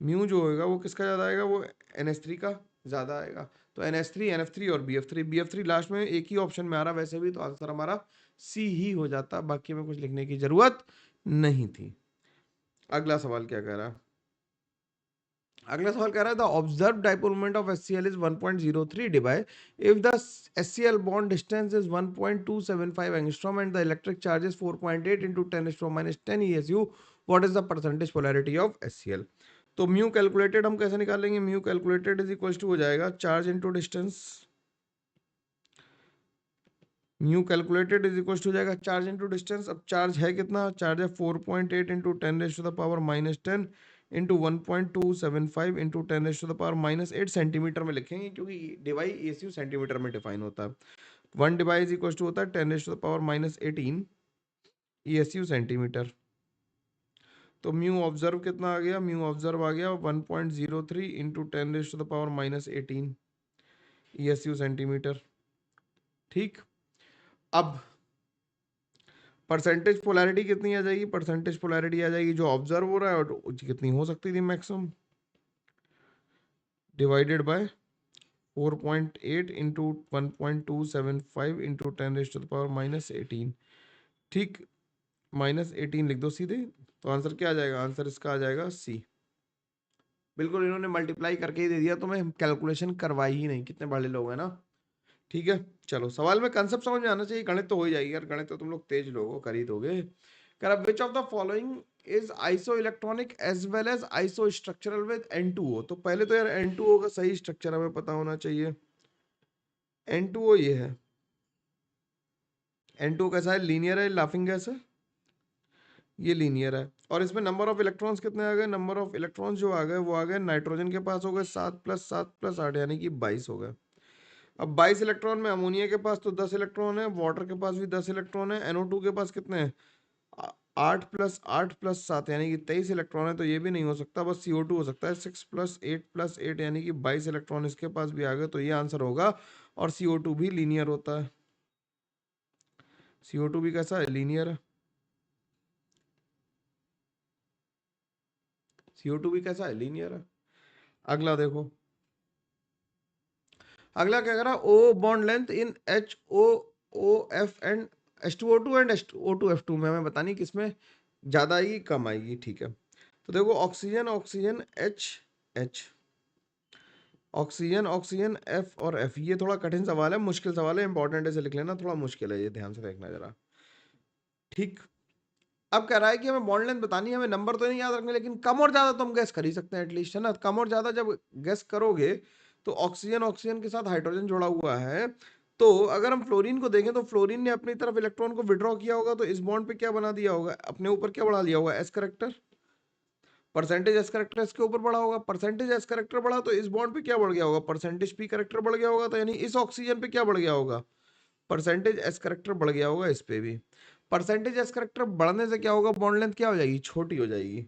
म्यू जो होगा वो किसका ज़्यादा आएगा? वो NH3 का ज़्यादा आएगा। तो NH3, NF3 और BF3 लास्ट में एक ही ऑप्शन में आ रहा, वैसे भी तो आंसर हमारा सी ही हो जाता, बाकी में कुछ लिखने की जरूरत नहीं थी। अगला सवाल क्या कह रहा है? अगला सवाल कह रहा है the observed dipole moment of HCl is 1.03 debye if the HCl bond distance is 1.275 angstrom and the electric charge is 4.8 into 10⁻⁻10 ESU, what is the percentage polarity of HCl? तो म्यू कैलकुलेटेड हम कैसे निकालेंगे? Mu calculated is equal to हो जाएगा charge into distance. Mu calculated is equal to हो जाएगा charge into distance. अब charge है कितना? चार्ज है 4.8 into 10⁻⁻10 इंटू 1.275 इंटू 10⁻⁻8 सेंटीमीटर में लिखेंगे, क्योंकि डिवाई ESU सेंटीमीटर में डिफाइन होता है। 1 डिवाई इज इक्वल टू होता है 10⁻⁻18 ESU सेंटीमीटर। तो म्यू ऑब्जर्व कितना आ गया? म्यू ऑब्जर्व आ गया 1.03 इंटू 10⁻⁻18 ESU सेंटीमीटर। ठीक। अब परसेंटेज पोलैरिटी कितनी आ जाएगी? परसेंटेज पोलैरिटी आ जाएगी जो ऑब्जर्व हो रहा है और कितनी हो सकती थी maximum, divided by 4.8 into 1.275 into 10⁻⁻18। ठीक, -18 लिख दो सीधे। तो आंसर क्या आ जाएगा? आंसर इसका आ जाएगा सी। बिल्कुल, इन्होंने मल्टीप्लाई करके ही दे दिया, तो मैं कैलकुलेशन करवाई ही नहीं, कितने बड़े लोग हैं ना। ठीक है, चलो सवाल में कंसेप्ट समझ में आना चाहिए। गणित तो हो ही जाएगी यार, गणित तो तुम लोग तेज लोग हो, कर ही दोगे। कर which of the following is isoelectronic as well as isostructural with N2O। तो पहले तो यार N2O का सही स्ट्रक्चर हमें पता होना चाहिए। N2O ये है। N2O कैसा है? लीनियर है, लाफिंग गैस है, ये लीनियर है। और इसमें नंबर ऑफ इलेक्ट्रॉन्स कितने आ गए? नंबर ऑफ इलेक्ट्रॉन्स जो आ गए वो आ गए, नाइट्रोजन के पास हो गए 7+7+8 यानी कि 22 हो गए। अब 22 इलेक्ट्रॉन में अमोनिया के पास तो 10 इलेक्ट्रॉन है, वाटर के पास भी 10 इलेक्ट्रॉन है, NO2 के पास कितने हैं? 8+8+7 यानी कि 23 इलेक्ट्रॉन है, तो ये भी नहीं हो सकता, बस CO2 हो सकता है। 6+8+8 यानी कि 22 इलेक्ट्रॉन इसके पास भी आ गए, तो ये आंसर होगा। और CO2 भी लीनियर होता है। CO2 भी कैसा है? लीनियर है। CO2 भी कैसा है? लीनियर है। अगला देखो, अगला क्या करा, O bond length in HOOF and H2O2 and H2O2F2 में हमें बतानी किसमें ज्यादा आएगी कम आएगी। ठीक है, तो देखो oxygen oxygen H oxygen oxygen F और F, ये थोड़ा कठिन सवाल है, मुश्किल सवाल है, इंपॉर्टेंट है, इसे लिख लेना, थोड़ा मुश्किल है ये, ध्यान से देखना जरा। ठीक, अब कह रहा है कि हमें बॉन्ड लेंथ बतानी है, हमें नंबर तो नहीं याद रखने, लेकिन कम और ज्यादा तो हम गैस कर ही सकते हैं एटलीस्ट, है ना। कम और ज्यादा जब गैस करोगे तो ऑक्सीजन ऑक्सीजन के साथ हाइड्रोजन जुड़ा हुआ है, तो अगर हम फ्लोरीन को देखें तो फ्लोरीन ने अपनी तरफ इलेक्ट्रॉन को विड्रॉ किया होगा, तो इस बॉन्ड पे क्या बना दिया होगा, अपने ऊपर क्या बढ़ा लिया होगा, S character. Percentage S character इसके ऊपर बढ़ा होगा, परसेंटेज एस करेक्टर बढ़ा तो इस बॉन्ड पे क्या बढ़ गया होगा, परसेंटेज पी करेक्टर बढ़ गया होगा, तो यानी इस ऑक्सीजन पे क्या बढ़ गया होगा, परसेंटेज एस करेक्टर बढ़ गया होगा इस पे भी। परसेंटेज एस करेक्टर बढ़ने से क्या होगा, बॉन्ड लेंथ क्या हो जाएगी, छोटी हो जाएगी।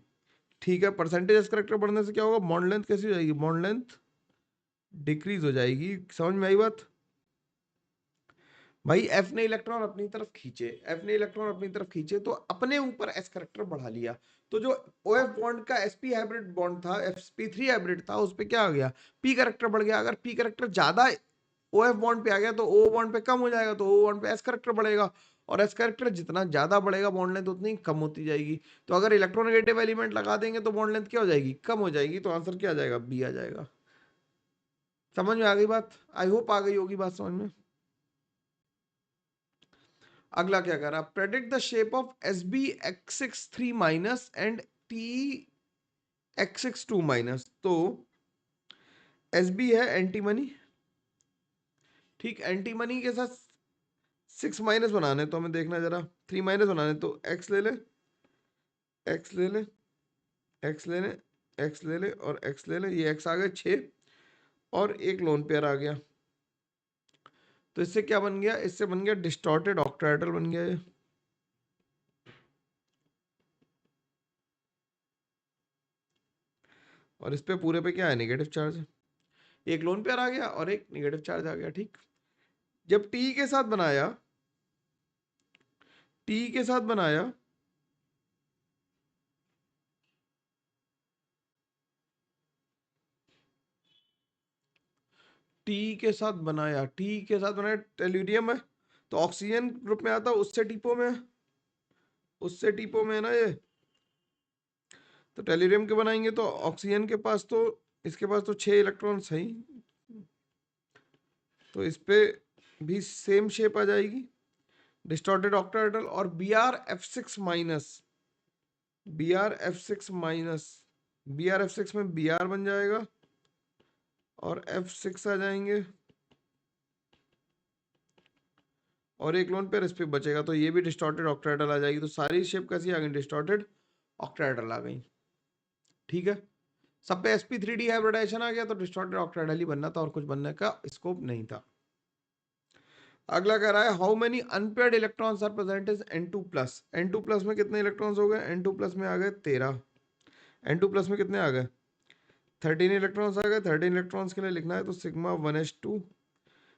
ठीक है, परसेंटेज एस करेक्टर बढ़ने से क्या होगा, बॉन्ड लेंथ कैसी हो जाएगी, बॉन्ड लेंथ डिक्रीज हो जाएगी। समझ में आई बात? भाई एफ ने इलेक्ट्रॉन अपनी तरफ खींचे, एफ ने इलेक्ट्रॉन अपनी तरफ खींचे तो अपने ऊपर एस करेक्टर बढ़ा लिया, तो जो OF बॉन्ड का sp हाइब्रिड बॉन्ड था, sp3 हाइब्रिड था, उस पे क्या हो गया, p करेक्टर बढ़ गया। अगर p करेक्टर ज्यादा OF बॉन्ड पे आ गया तो O बॉन्ड पे कम हो जाएगा, तो O बॉन्ड पे S करेक्टर बढ़ेगा, और S करेक्टर जितना ज्यादा बढ़ेगा बॉन्ड लेंथ उतनी कम होती जाएगी। तो अगर इलेक्ट्रोनेगेटिव एलिमेंट लगा देंगे तो बॉन्ड लेंथ क्या हो जाएगी, कम हो जाएगी, तो आंसर क्या आ जाएगा, बी आ जाएगा। समझ में आ गई बात? आई होप आ गई होगी बात समझ में। अगला क्या कर रहा, predict the shape of SB X63- and TX62-। तो SB है एंटीमनी, ठीक, एंटीमनी के साथ 6- बनाने, तो हमें देखना जरा, 3- बनाने, तो X ले ले, X ले ले, X ले ले, X ले ले और X ले ले, ये X आ गए 6, और एक लोन पेयर आ गया। तो इससे क्या बन गया, इससे बन गया डिस्टॉर्टेड ऑक्टाहेड्रल बन गया ये। और इस पे पूरे पे क्या है, नेगेटिव चार्ज, एक लोन पेयर आ गया और एक नेगेटिव चार्ज आ गया। ठीक, जब टी के साथ बनाया, टी के साथ बनाया, टी के साथ बनाया, टी के साथ बनाया, टेल्यूरियम है, तो ऑक्सीजन ग्रुप में आता, उससे टीपो में, उससे टीपो में है ना ये, तो टेल्यूरियम के बनाएंगे तो ऑक्सीजन के पास तो, इसके पास तो 6 इलेक्ट्रॉन सही, तो इस पे भी सेम शेप आ जाएगी, डिस्टॉर्टेड ऑक्टाहेड्रल। और Br F6-, Br F6-, Br F6 में Br बन जाएगा और F6 आ जाएंगे, और एक लोन पेयर इस पे बचेगा, तो ये भी डिस्टॉर्टेड ऑक्टाहेड्रल आ जाएगी। तो सारी शेप कैसी आ गई, डिस्टॉर्टेड ऑक्टाहेड्रल आ गई। ठीक है, सब पे sp3d हाइब्रिडाइजेशन आ गया, तो डिस्टॉर्टेड ऑक्टाहेड्रल ही बनना था, और कुछ बनने का स्कोप नहीं था। अगला कह रहा है, how many unpaired electrons are present is N2+। N2+ में कितने इलेक्ट्रॉन्स हो गए, N2+ में आ गए 13, N2+ में कितने आ गए, 13 इलेक्ट्रॉन्स आ गए। 13 इलेक्ट्रॉन्स के लिए लिखना है तो σ1s2,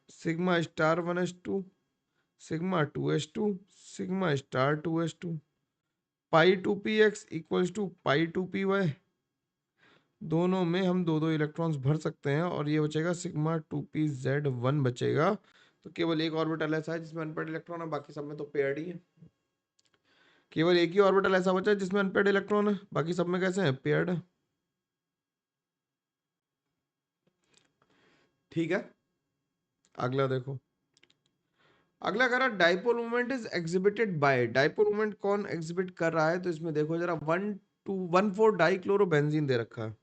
σ*1s2, σ2s2, σ*2s2, π2px equals to π2py। दोनों में हम दो दो इलेक्ट्रॉन्स भर सकते हैं, और ये बचेगा σ2pz1 बचेगा। तो केवल एक ऑर्बिटल ऐसा है जिसमें अनपेयर्ड इलेक्ट्रॉन है, बाकी सब में तो पेयर्ड ही है। केवल एक ही ऑर्बिटल ऐसा बचा है जिसमें अनपेयर्ड इलेक्ट्रॉन है, बाकी सब में कैसे हैं, पेयर्ड है। ठीक है, अगला देखो, अगला कह रहा dipole moment is exhibited by. Dipole moment कौन एग्जिबिट कर रहा है, तो इसमें देखो जरा, 1,2,1,4 डाइक्लोरोबेंजीन दे रखा है,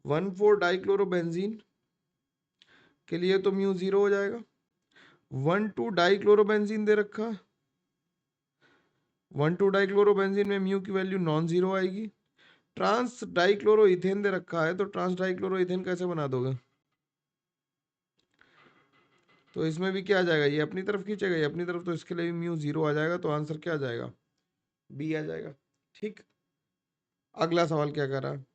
1,4 डाइक्लोरोबेंजीन के लिए तो म्यू 0 हो जाएगा। 1,2 डाइक्लोरोबेंजीन दे रखा है, 1,2 डाइक्लोरोबेंजीन में म्यू की वैल्यू नॉन जीरो आएगी। ट्रांस डाइक्लोरो इथेन दे रखा है, तो ट्रांस डाइक्लोरो इथेन कैसे बना दोगे, तो इसमें भी क्या आ जाएगा, ये अपनी तरफ खींचेगा, ये अपनी तरफ, तो इसके लिए भी म्यू 0 आ जाएगा, तो आंसर क्या आ जाएगा, बी आ जाएगा। ठीक, अगला सवाल क्या कर रहा है?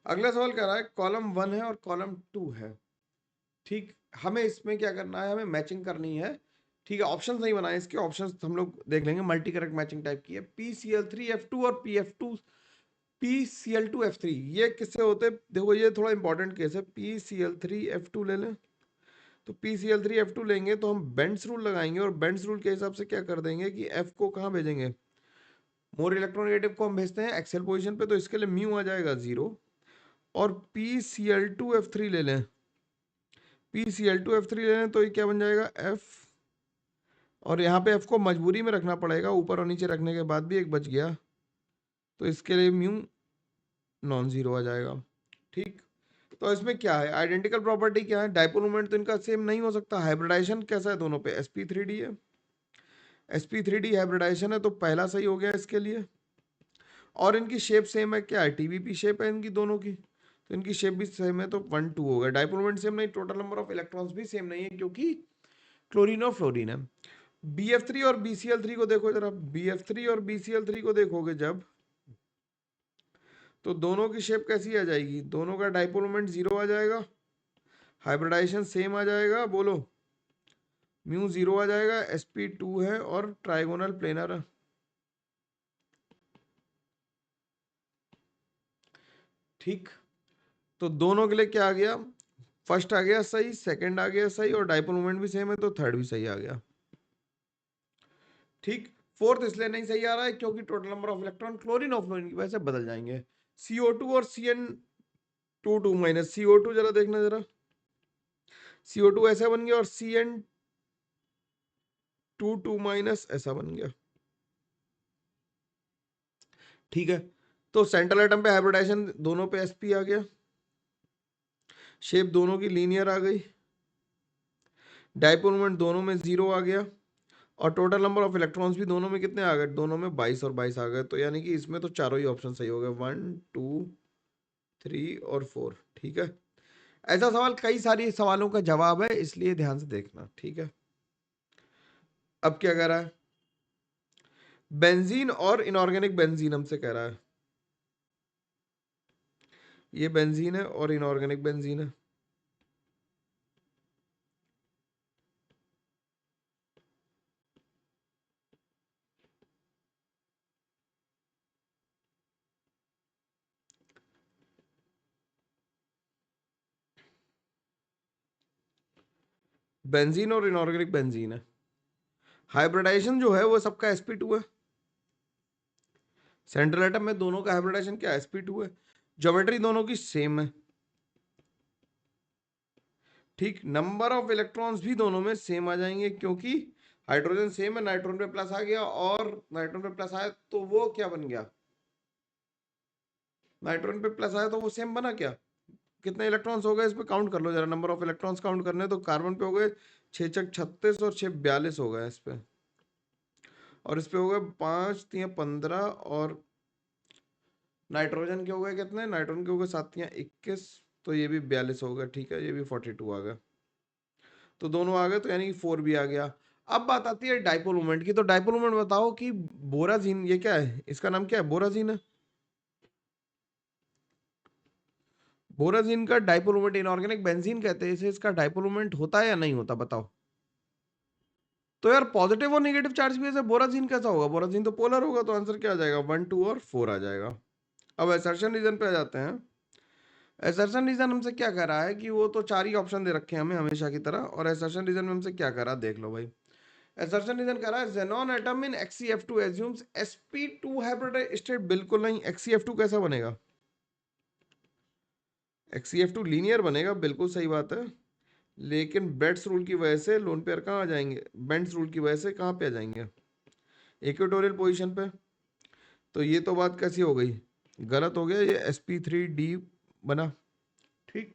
अगला सवाल कह रहा है कॉलम 1 है और कॉलम 2 है। ठीक, हमें इसमें क्या करना है, हमें मैचिंग करनी है। ठीक है, ऑप्शंस नहीं बनाए इसके, ऑप्शंस हम लोग देख लेंगे। मल्टी करेक्ट मैचिंग टाइप की है, PCl3F2 और PCl2F3। ये किससे होते हैं? देखो ये थोड़ा इंपॉर्टेंट केस है। PCl3F2 ले लें, तो PCl3F2 लेंगे तो हम बेंड्स रूल लगाएंगे, और बेंड्स रूल के हिसाब से क्या कर देंगे कि F को कहाँ भेजेंगे, मोर इलेक्ट्रोनेगेटिव को हम भेजते हैं एक्सेल पोजीशन पे, तो इसके लिए म्यू आ जाएगा 0। और PCl2F3 ले लें, PCl2F3 ले लें तो ये क्या बन जाएगा, F। और यहाँ पे F को मजबूरी में रखना पड़ेगा, ऊपर और नीचे रखने के बाद भी एक बच गया, तो इसके लिए म्यू नॉन जीरो आ जाएगा। ठीक, तो इसमें क्या है, आइडेंटिकल प्रॉपर्टी क्या है, डाइपोल मोमेंट तो इनका सेम नहीं हो सकता। हाइब्रिडाइजेशन कैसा है दोनों पे, sp3d है, sp3d हाइब्रिडाइजेशन है, तो पहला सही हो गया इसके लिए। और इनकी शेप सेम है, क्या है, टीवीपी शेप है इनकी दोनों की, तो इनकी शेप भी सेम है, तो 1 2 हो गया। डाइपोल मोमेंट सेम नहीं, टोटल नंबर ऑफ इलेक्ट्रॉन्स भी सेम नहीं है, क्योंकि क्लोरीन और फ्लोरीन है। BF3 और BCl3 को देखो जरा, BF3 और BCl3 को देखोगे जब, तो दोनों की शेप कैसी आ जाएगी, दोनों का डाइपोल मोमेंट 0 आ जाएगा, हाइब्रिडाइजेशन सेम आ जाएगा, बोलो म्यू 0 आ जाएगा, sp2 है और ट्राइगोनल प्लेनर है। ठीक, तो दोनों के लिए क्या आ गया, फर्स्ट आ गया सही, सेकंड आ गया सही, और डाइपोल मोमेंट भी सेम है, तो थर्ड भी सही आ गया। ठीक, फोर्थ इसलिए नहीं सही आ रहा है क्योंकि total number of electron chlorine और फ्लोरीन की वजह से बदल जाएंगे। CO2 और CN22 माइनस CO2 जरा देखना जरा, CO2 ऐसा बन गया और CN22 माइनस ऐसा बन गया। ठीक है, तो सेंट्रल एटम पे हाइब्रिडाइजेशन दोनों पे sp आ गया, शेप दोनों की लीनियर आ गई, डाइपोल मोमेंट दोनों में 0 आ गया, और टोटल नंबर ऑफ इलेक्ट्रॉन्स भी दोनों में कितने आ गए, दोनों में 22 और 22 आ गए। तो यानी कि इसमें तो चारों ही ऑप्शन सही हो गए, 1 2 3 और 4। ठीक है, ऐसा सवाल कई सारी सवालों का जवाब है, इसलिए ध्यान से देखना। ठीक है, अब क्या कह रहा है, बेंजीन और इनऑर्गेनिक बेंजीन हमसे कह रहा है, ये बेंजीन है और इनऑर्गेनिक बेंजीन है। बेंजीन और इनऑर्गेनिक बेंजीन है, हाइब्रिडाइजेशन जो है वो सबका sp2 है, सेंट्रल एटम में दोनों का हाइब्रिडाइजेशन क्या sp2 है, ज्योमेट्री दोनों की सेम है। ठीक, नंबर ऑफ इलेक्ट्रॉन्स भी दोनों में सेम आ जाएंगे, क्योंकि हाइड्रोजन सेम है, नाइट्रोजन पे प्लस आ गया, और नाइट्रोजन पे प्लस आया तो वो क्या बन गया, नाइट्रोजन पे प्लस आया तो वो सेम बना क्या। कितने इलेक्ट्रॉन्स हो गए इस पे काउंट कर लो जरा, नंबर ऑफ इलेक्ट्रॉन्स काउंट करने, तो कार्बन पे हो गए 6 छक 36 और 6 42 हो गए इस पे, और इस पे हो गए 5 3 15, और नाइट्रोजन के हो गए कितने, नाइट्रोजन के हो गए 7 3 21, तो ये भी 42 हो गया। ठीक है, ये भी 42 आ गया, तो दोनों आ गए, तो यानी कि 4 भी आ गया। अब बात आती है डाइपोल मोमेंट की, तो डाइपोल मोमेंट बताओ कि बोराजीन, ये क्या है, इसका नाम क्या है, बोराजीन है। बोराजीन का डाइपोल मोमेंट, इनऑर्गेनिक बेंजीन कहते हैं इसे, इसका डाइपोल मोमेंट होता है या नहीं होता, बताओ। तो यार पॉजिटिव और नेगेटिव चार्ज की वजह से बोराजीन कैसा होगा, बोराजीन तो पोलर होगा, तो आंसर क्या आ जाएगा, 1 2 और 4 आ जाएगा। अब असर्शन रीजन पे आ जाते हैं। असर्शन रीजन हमसे क्या कह रहा है कि वो तो 4 ही ऑप्शन दे रखे हैं हमें हमेशा की तरह, और असर्शन रीजन में हमसे क्या कह रहा है देख लो भाई। असर्शन रीजन कह रहा है xenon atom in XeF2 assumes sp2 hybrid state, बिल्कुल नहीं, XeF2 कैसा बनेगा, XeF2 लीनियर बनेगा, बिल्कुल सही बात है, लेकिन बेट्स रूल की वजह से लोन पेयर कहाँ आ जाएंगे, बेंट्स रूल की वजह से कहाँ पे आ जाएंगे, इक्वेटोरियल पोजीशन पे। तो ये तो बात कैसी हो गई, गलत हो गया, ये sp3d बना। ठीक,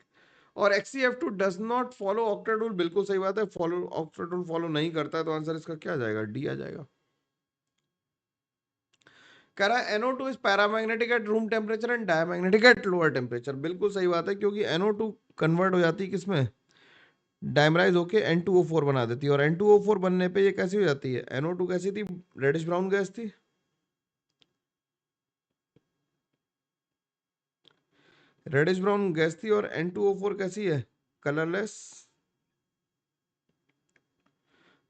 और XeF2 does not follow octet rule, बिल्कुल सही बात है, फॉलो ऑक्टेट रूल फॉलो नहीं करता है, तो आंसर इसका क्या आ जाएगा, डी आ जाएगा। कह रहा है NO2 is paramagnetic at room temperature and diamagnetic at lower temperature, बिल्कुल सही बात है, क्योंकि NO2 कन्वर्ट हो जाती है किसमें, डाइमराइज होके N2O4 बना देती है, और N2O4 बनने पे ये कैसी हो जाती है, NO2 कैसी थी, रेडिश ब्राउन गैस थी। रेडिश ब्राउन गैस थी, और N2O4 कैसी है, कलरलेस।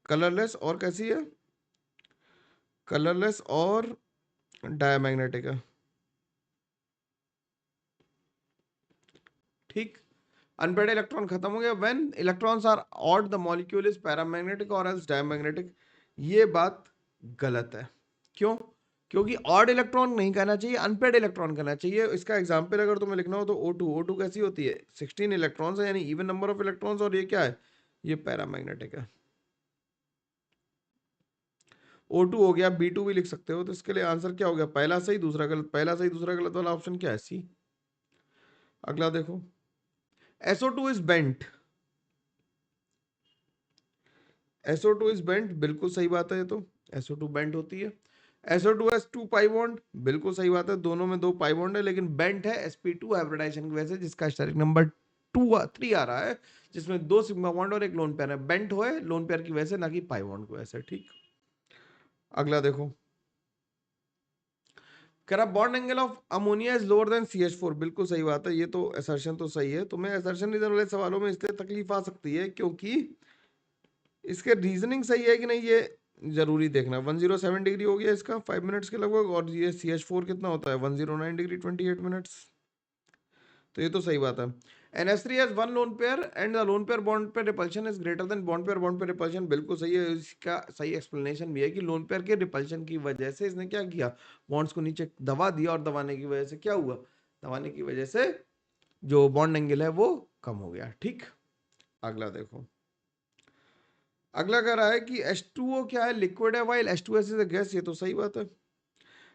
कलरलेस और कैसी है, कलरलेस और डायमैग्नेटिक है। ठीक, अनपेड इलेक्ट्रॉन खत्म हो गया। When electrons are odd the molecule is paramagnetic और एल्स डायमैग्नेटिक। ये बात गलत है। क्यों? क्योंकि ऑड इलेक्ट्रॉन नहीं कहना चाहिए, अनपेड इलेक्ट्रॉन कहना चाहिए। इसका एग्जांपल अगर तुम्हें लिखना हो तो O2। O2 कैसी होती है, 16 इलेक्ट्रॉन्स है, यानी इवन नंबर ऑफ इलेक्ट्रॉन्स, और ये क्या है, ये पैरामैग्नेटिक है। O2 हो गया, B2 भी लिख सकते हो। तो इसके लिए आंसर क्या हो गया, पहला सही दूसरा गलत, पहला सही दूसरा गलत वाला ऑप्शन क्या है, सी। अगला देखो, SO2 is bent. SO2 is bent, बिल्कुल सही बात है। ये तो SO2 बेंट होती है। SO2 has 2 पाई बॉन्ड, बिल्कुल सही बात है, दोनों में 2 पाई बॉन्ड है, लेकिन बेंट है sp2 हाइब्रिडाइजेशन की वजह से, जिसका स्टेरिक नंबर 3 आ रहा है, जिसमें 2 सिग्मा बॉन्ड और एक लोन पेयर है। बेंट हो लोन पेयर की वजह से, ना कि पाई बॉन्ड की वजह से। ठीक, अगला देखो, कह रहा bond angle of ammonia is lower than CH4। बिल्कुल सही बात है, ये तो असर्शन तो सही है। तुम्हें असर्शन रीजन वाले सवालों में इसलिए तकलीफ आ सकती है क्योंकि इसके रीजनिंग सही है कि नहीं, ये जरूरी देखना। 107 डिग्री हो गया इसका 5 मिनट्स के लगभग, और ये CH4 कितना होता है, 109 डिग्री 28 मिनट्स। तो ये तो सही बात है। NH3 has 1 lone pair and the lone pair bond pair repulsion is greater than bond pair repulsion। बिल्कुल सही है। इसका सही एक्सप्लेनेशन भी है कि लोन पेयर के रिपल्शन की वजह से इसने क्या किया, बॉन्ड्स को नीचे दबा दिया, और दबाने की वजह से क्या हुआ, दबाने की वजह से जो बॉन्ड एंगल है वो कम हो गया। ठीक, अगला देखो, अगला कह रहा है कि H2O क्या है, लिक्विड है, while H2S is a gas. ये तो सही बात है।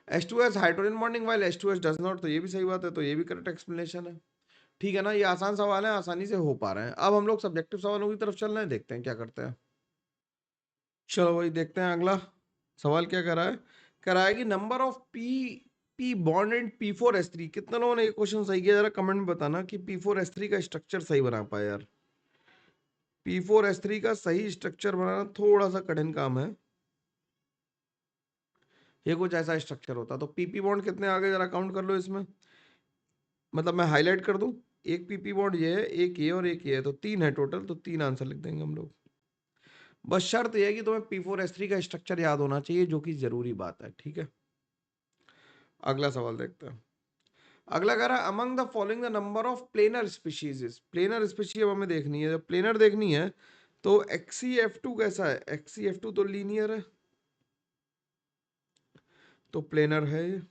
H2S hydrogen bonding while H2S does not, तो ये भी सही बात है, तो ये भी करेक्ट एक्सप्लेनेशन है। ठीक है ना, ये आसान सवाल है, आसानी से हो पा रहे हैं। अब हम लोग सब्जेक्टिव सवालों की तरफ चल रहे हैं, देखते हैं क्या करते हैं। चलो भाई देखते हैं अगला सवाल क्या कर रहा है। कह रहा है कि number of P bond and P4S3। कितने लोगों ने ये क्वेश्चन सही किया, जरा कमेंट में बताना कि P4S3 का स्ट्रक्चर सही बना पाया यार। P4S3 का सही स्ट्रक्चर बनाना थोड़ा सा कठिन काम है। ये कुछ ऐसा स्ट्रक्चर होता तो PP बॉन्ड कितने आ गए, जरा काउंट कर लो इसमें। मतलब मैं हाईलाइट कर दूं, एक PP बॉन्ड ये है, एक ये और एक ये है, तो 3 है टोटल, तो 3 आंसर लिख देंगे हम लोग। बस शर्त यह है कि तुम्हें P4S3 का स्ट्रक्चर याद होना चाहिए, जो कि जरूरी बात है। ठीक है, अगला सवाल देखते हैं। अगला कह रहा है among the following the number of planar species is. Planar species अब हमें देखनी है, जब प्लेनर देखनी है तो XCF2 कैसा है, XCF2 तो लीनियर है, तो प्लेनर है ये।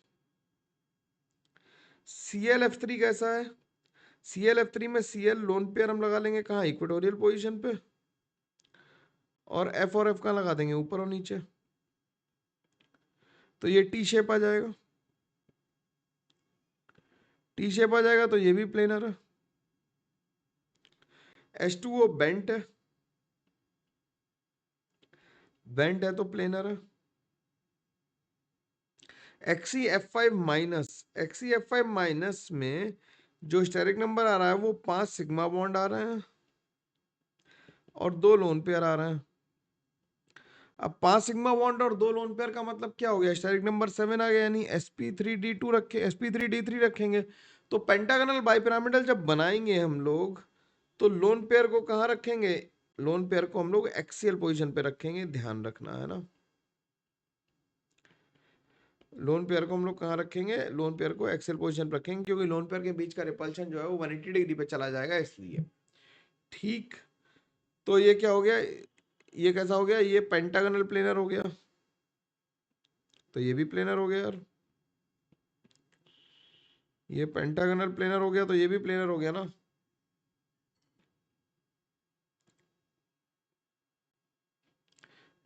ClF3 कैसा है, ClF3 में Cl लोन पेयर हम लगा लेंगे कहाँ, इक्वेटोरियल पोजीशन पे, और F और F कहाँ लगा देंगे, ऊपर और नीचे, तो ये टी शेप आ जाएगा। टी शेप आ जाएगा तो ये भी प्लेनर है। H2O बेंट है, बेंट है तो प्लेनर है। XeF5 माइनस में जो स्टेरिक नंबर आ रहा है वो 5 सिग्मा बॉन्ड आ रहे हैं और 2 लोन पेयर आ रहे हैं। अब 5 सिग्मा बॉन्ड और 2 लोन पेयर का मतलब क्या हो गया, स्टेरिक नंबर 7 आ गया, यानी sp3d2 रखे, sp3d3 रखेंगे। तो पेंटागनल बाइपिरामिडल जब बनाएंगे हम लोग, तो लोन पेयर को कहाँ रखेंगे, लोन पेयर को हम लोग एक्सियल पोजीशन पे रखेंगे, ध्यान रखना है ना। लोन पेयर को हम लोग कहाँ रखेंगे, लोन पेयर को एक्सेल पोजीशन पर रखेंगे, क्योंकि लोन पेयर के बीच का रिपल्शन जो है वो 180 डिग्री पे चला जाएगा, इसलिए। ठीक, तो ये क्या हो गया, ये कैसा हो गया, ये पेंटागनल प्लेनर हो गया, तो ये भी प्लेनर हो गया यार। ये पेंटागनल प्लेनर हो गया तो ये भी प्लेनर हो गया ना।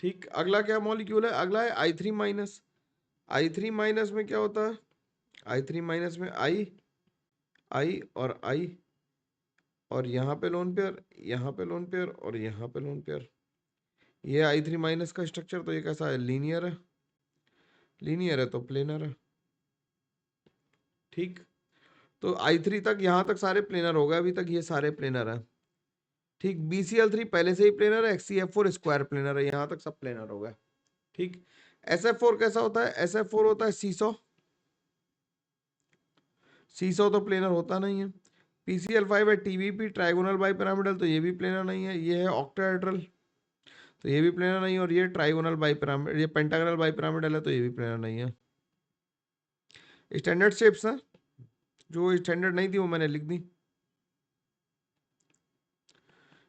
ठीक, अगला क्या मॉलिक्यूल है, अगला है I3-। I3- में क्या होता है, I3- में I और I, और यहाँ पे लोन पेयर, यहाँ पे लोन पेयर और यहाँ पे लोन पेयर। ये I3- का स्ट्रक्चर, तो ये कैसा है, लीनियर है, लीनियर है तो प्लेनर है। ठीक, तो I3 तक, यहाँ तक सारे प्लेनर हो गए, अभी तक ये सारे प्लेनर हैं। ठीक। BCl3 पहले से ही प्लेनर है, XeF4 स्क्वायर प्लेनर है, यहां तक सब प्लेनर हो गया। ठीक। SF4 कैसा होता है? SF4 होता है सीसो। सीसो तो प्लेनर होता नहीं है। PCl5 है TBP ट्राइगोनल बाई पिरामिडल, तो ये भी प्लेनर नहीं है। ये है ऑक्टाहेड्रल, तो ये भी प्लेनर नहीं है। और ये ट्राइगोनल बाई पिरामिड, ये पेंटागोनल बाई पिरामिडल है, तो ये भी प्लेनर नहीं है। स्टैंडर्ड शेप्स हैं, जो स्टैंडर्ड नहीं थी वो मैंने लिख दी।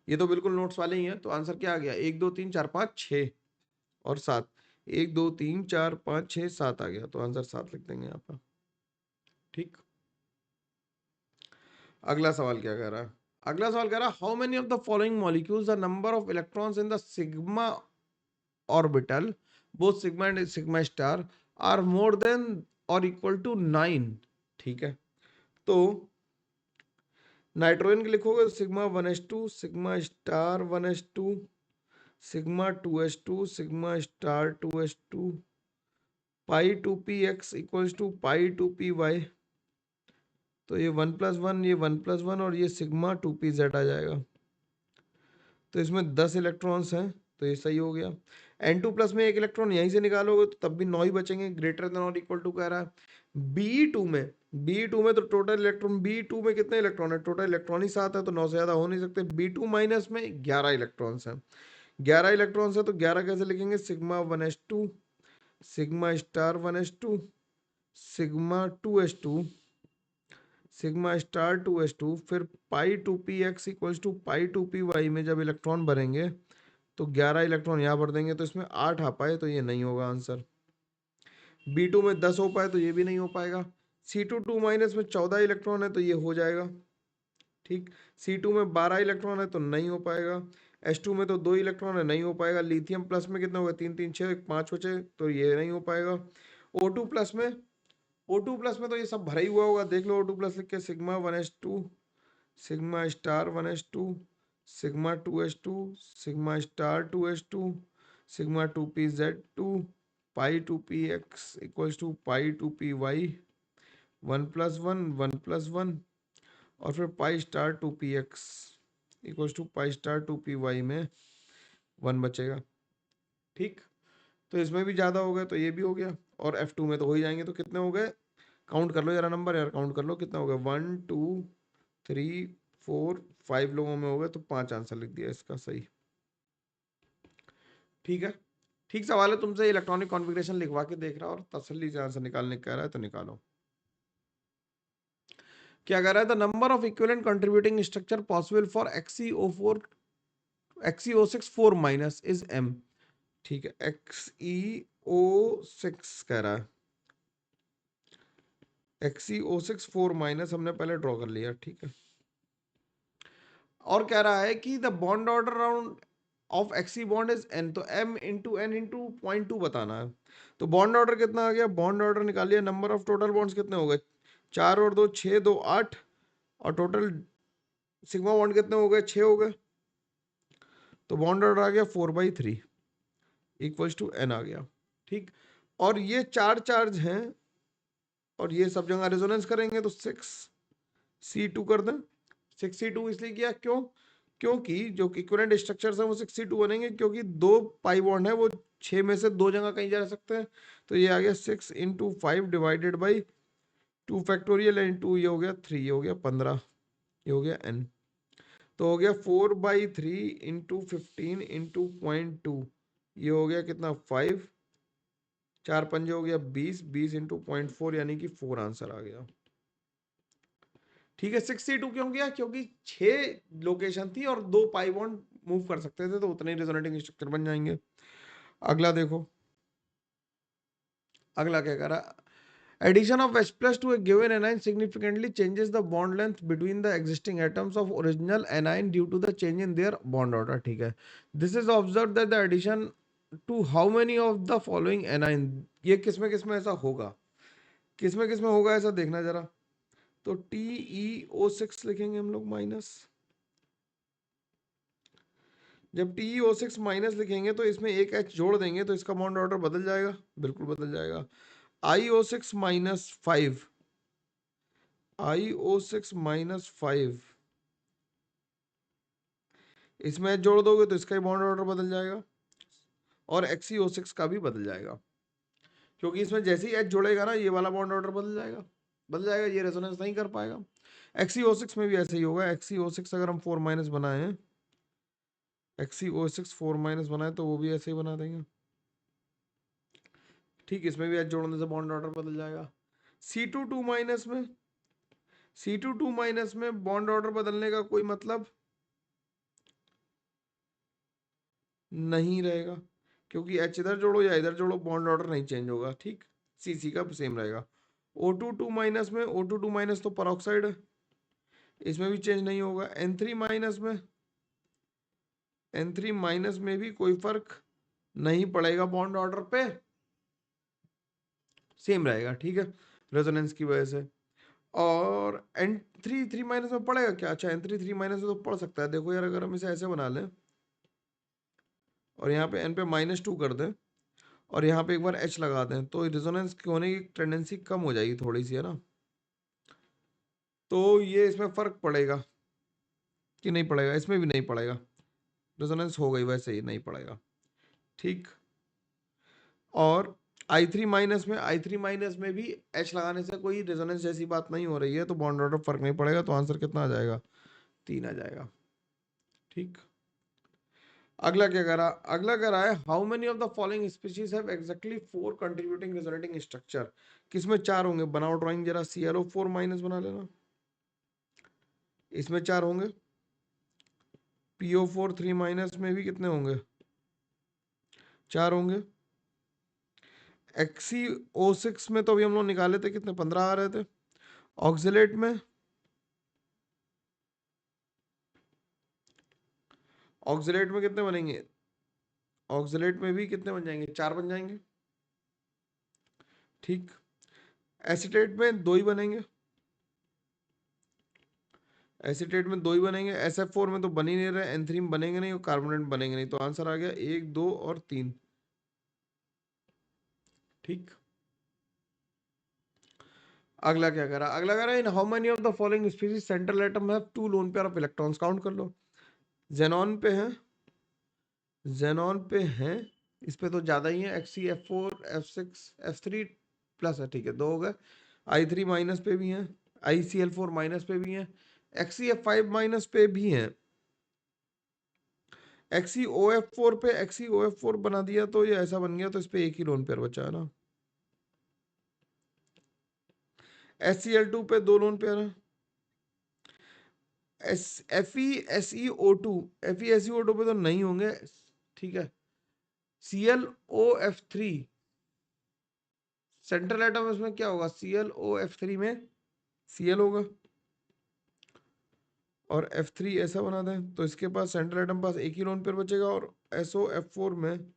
ये तो बिल्कुल नोट्स वाले ही हैं। तो आंसर क्या आ गया? 1 2 3 4 5 6 और 7। 1 2 3 4 5 6 7 आ गया, तो आंसर 7 लिख देंगे यहाँ पर। ठीक। अगला सवाल क्या कह रहा है? अगला सवाल कह रहा है how many of the following molecules the number of electrons in the sigma orbital both sigma and sigma star are more than और इक्वल टू 9। ठीक है, तो नाइट्रोजन के लिखोगे तो sigma 1s2, sigma star 1s2, sigma 2s2, sigma star 2s2, pi 2p(x) equals to pi 2p(y). तो ये 1+1, ये 1+1 और ये सिग्मा 2pz आ जाएगा। तो इसमें 10 इलेक्ट्रॉन्स हैं, तो ये सही हो गया। N2+ में एक इलेक्ट्रॉन यहीं से निकालोगे तो तब भी 9 ही बचेंगे। ग्रेटर देन और इक्वल टू कह रहा है। बी टू में तो टोटल इलेक्ट्रॉन, बी टू में कितने इलेक्ट्रॉन है? टोटल इलेक्ट्रॉन ही 7 है, तो 9 से ज्यादा हो नहीं सकते। बी टू माइनस में 11 इलेक्ट्रॉन्स हैं। 11 इलेक्ट्रॉन्स है तो 11 कैसे लिखेंगे? Sigma 1s2, sigma star 1s2, sigma 2s2, sigma star 2s2, फिर पाई 2p(x) equals to pi 2p(y) में जब इलेक्ट्रॉन भरेंगे तो 11 इलेक्ट्रॉन यहाँ भर देंगे, तो इसमें 8 आ पाए, तो ये नहीं होगा आंसर। B2 में 10 हो पाए, तो ये भी नहीं हो पाएगा। C2 माइनस में 14 इलेक्ट्रॉन है, तो ये हो जाएगा। ठीक। C2 में 12 इलेक्ट्रॉन है, तो नहीं हो पाएगा। H2 में तो 2 इलेक्ट्रॉन है, नहीं हो पाएगा। लिथियम प्लस में कितने हो गए? 3 3 6 5 बचे, तो ये नहीं हो पाएगा। O2 प्लस में तो ये सब भरा ही हुआ होगा, देख लो। O2+ लिख के sigma 1s2, sigma star 1s2, sigma 2s2, sigma star 2s2, sigma 2pz2, pi 2px equals to pi 2py, 1+1 1+1 और फिर pi star 2px equals to pi star 2py में 1 बचेगा। ठीक। तो इसमें भी ज़्यादा हो गया, तो ये भी हो गया। और F2 में तो हो ही जाएंगे। तो कितने हो गए? काउंट कर लो जरा नंबर यार, काउंट कर लो कितना हो गया। 1 2 3 4 5 लोगों में हो गए, तो 5 आंसर लिख दिया इसका सही। ठीक है, ठीक सवाल है। तुमसे इलेक्ट्रॉनिक कॉन्फ़िगरेशन लिखवा के देख रहा और तसल्ली से आंसर निकालने कह रहा है, तो निकालो। क्या कह रहा है? The number of equivalent contributing structure possible for XeO6 4 minus is M। ठीक है, XeO6 कह रहा है। XeO6 4 माइनस हमने पहले ड्रॉ कर लिया। ठीक है, और कह रहा है कि the bond order around of Xe bond is N, तो M इंटू N इंटू 0.2 बताना है। तो बॉन्ड ऑर्डर कितना आ गया? बॉन्ड ऑर्डर निकालिए। नंबर ऑफ टोटल बॉन्ड्स कितने हो गए? 4 और 2 6, 2 8 और टोटल सिग्मा बॉन्ड कितने हो गए? 6 हो गए। तो बॉन्ड ऑर्डर आ गया 4/3 इक्वल्स टू N आ गया। ठीक। और ये 4 चार्ज हैं और ये सब जगह रेजोनेंस करेंगे, तो 6C2 कर दें। 6C2 इसलिए किया क्योंकि जो इक्विवेलेंट स्ट्रक्चर्स हैं वो 6C2 बनेंगे, क्योंकि 2 पाई बॉन्ड है, वो 6 में से 2 जगह कहीं जा सकते हैं। तो ये आ गया 6 × 5 डिवाइडेड बाई 2 फैक्टोरियल इंटू ये हो गया 3, ये हो गया 15, ये हो गया N। तो हो गया 4/3 इंटू 15 इंटू 0.2, ये हो गया कितना? 5, 4 पंजे हो गया 20, 20 इंटू 0.4 यानी कि 4 आंसर आ गया। ठीक है, 6C2 क्यों किया? क्योंकि 6 लोकेशन थी और 2 पाई बॉन्ड मूव कर सकते थे, तो उतने ही रेजोनेटिंग स्ट्रक्चर बन जाएंगे। अगला देखो, अगला क्या कह रहा? Addition of H+ to a given anion significantly changes the bond length between the existing atoms of original anion due to the change in their bond order. ठीक है, this is observed that the addition to how many of the following anion, ये किसमें ऐसा होगा? किसमें होगा ऐसा देखना जरा। तो TeO6 लिखेंगे हम लोग माइनस। जब TeO6 माइनस लिखेंगे तो इसमें एक H जोड़ देंगे, तो इसका बॉन्ड ऑर्डर बदल जाएगा, बिल्कुल बदल जाएगा। IO6 माइनस 5, IO6 माइनस 5 इसमें H जोड़ दोगे तो इसका ही बॉन्ड ऑर्डर बदल जाएगा और XeO6 का भी बदल जाएगा, क्योंकि इसमें जैसे ही H जोड़ेगा ना ये वाला बॉन्ड ऑर्डर बदल जाएगा, ये रेजोनेंस नहीं कर पाएगा। XeO6 में भी ऐसे ही होगा। XeO6 अगर हम 4- बनाए, XeO6 4- बनाए तो वो भी ऐसे ही बना देंगे। ठीक, इसमें भी H जोड़ने से बॉन्ड ऑर्डर बदल जाएगा। C2 2- में, C2 2- में बॉन्ड ऑर्डर बदलने का कोई मतलब नहीं रहेगा, क्योंकि H इधर जोड़ो या इधर जोड़ो बॉन्ड ऑर्डर नहीं चेंज होगा। ठीक, CC का सेम रहेगा। O2 2- में, O2 2- तो परऑक्साइड है, इसमें भी चेंज नहीं होगा। N3- में, N3- में भी कोई फर्क नहीं पड़ेगा बॉन्ड ऑर्डर पे, सेम रहेगा। ठीक है, रेजोनेंस की वजह से। और N3 3- में पड़ेगा क्या? अच्छा, N3 3- में तो पड़ सकता है। देखो यार, अगर हम इसे ऐसे बना लें और यहाँ पे N पे -2 कर दें और यहाँ पे एक बार H लगा दें, तो रेजोनेंस होने की टेंडेंसी कम हो जाएगी थोड़ी सी, है ना। तो ये इसमें फर्क पड़ेगा कि नहीं पड़ेगा? इसमें भी नहीं पड़ेगा, रेजोनेंस हो गई वैसे ही, नहीं पड़ेगा। ठीक, और I3- में भी H लगाने से कोई रेजोनेंस जैसी बात नहीं हो रही है, तो बॉन्ड ऑर्डर फर्क नहीं पड़ेगा। तो आंसर कितना आ जाएगा? 3 आ जाएगा। ठीक, अगला क्या करा? अगला करा है, how many of the following species have exactly 4 contributing resonating structure. किसमें 4 होंगे? बनाओ ड्राइंग जरा। ClO4- बना लेना, इसमें 4 होंगे। PO4 3- में भी कितने होंगे? 4 होंगे। XeO6 में तो अभी हम लोग निकाले थे, कितने? 15 आ रहे थे। ऑक्सिलेट में, ऑक्सिलेट में कितने बनेंगे? ऑक्सिलेट में भी कितने बन जाएंगे? 4 बन जाएंगे। ठीक, एसीटेट में 2 ही बनेंगे, एसीटेट में 2 ही बनेंगे। SF4 में तो बन ही नहीं रहे, N3 में बनेंगे नहीं और कार्बोनेट में बनेंगे नहीं। तो आंसर आ गया 1 2 और 3। ठीक, अगला क्या करा? अगला करा, in how many of the following species central atom have 2 lone pair of electrons. Count कर लो। जेनॉन पे है, जेनॉन पे है, इस पे तो ज्यादा ही है। Xe F4 F6 F3 plus है। ठीक है, 2 हो गए। I3- पे भी है, ICl4- पे भी है, XeF5- पे भी है। XeOF4 पे XeOF4 बना दिया तो ये ऐसा बन गया, तो इस पे एक ही लोन पेयर बचा है ना। SCl2 पे 2 लोन पेयर है। FeSeO2 FeSeO2 पे तो नहीं होंगे। ठीक है, ClOF3 सेंट्रल एटम, इसमें क्या होगा? ClOF3 में Cl होगा और F3 ऐसा बना दें, तो इसके पास सेंट्रल एटम पास एक ही लोन पेयर बचेगा और SOF4 में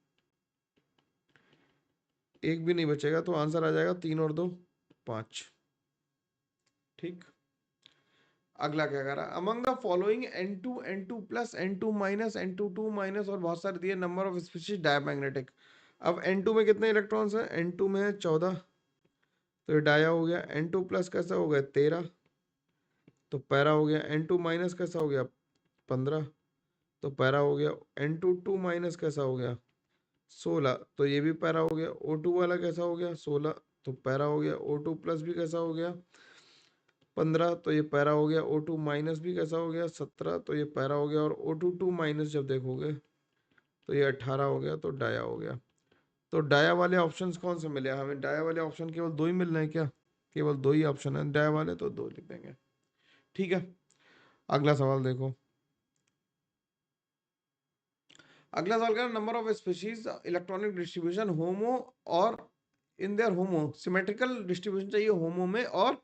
एक भी नहीं बचेगा। तो आंसर आ जाएगा 3 और 2 5। ठीक, अगला क्या करा? Among the following N2 N2 plus N2 minus N2 2 minus और बहुत सारे दिए नंबर ऑफ स्पीशीज डायमैग्नेटिक। अब N2 में कितने इलेक्ट्रॉन्स हैं? N2 में है 14, तो ये डाया हो गया। N2 प्लस कैसा हो गया? 13, तो पैरा हो गया। N2 माइनस कैसा हो गया? 15, तो पैरा हो गया। N2 2- कैसा हो गया? 16, तो ये भी पैरा हो गया। O2 वाला कैसा हो गया? 16, तो पैरा हो गया। O2 प्लस भी कैसा हो गया? 15, तो ये पैरा हो गया। O2- भी कैसा हो गया? 17, तो ये पैरा हो गया। और O2 2- जब देखोगे तो ये 18 हो गया, तो डाया हो गया। तो डाया वाले ऑप्शंस कौन से मिले हमें? डाया वाले ऑप्शन केवल 2 ही मिल रहे हैं क्या? केवल 2 ही ऑप्शन है डाया वाले, तो 2 लिख देंगे। ठीक है, अगला सवाल देखो। अगला सवाल का number of species electronic distribution homo और in there homo symmetrical distribution चाहिए होमो में, और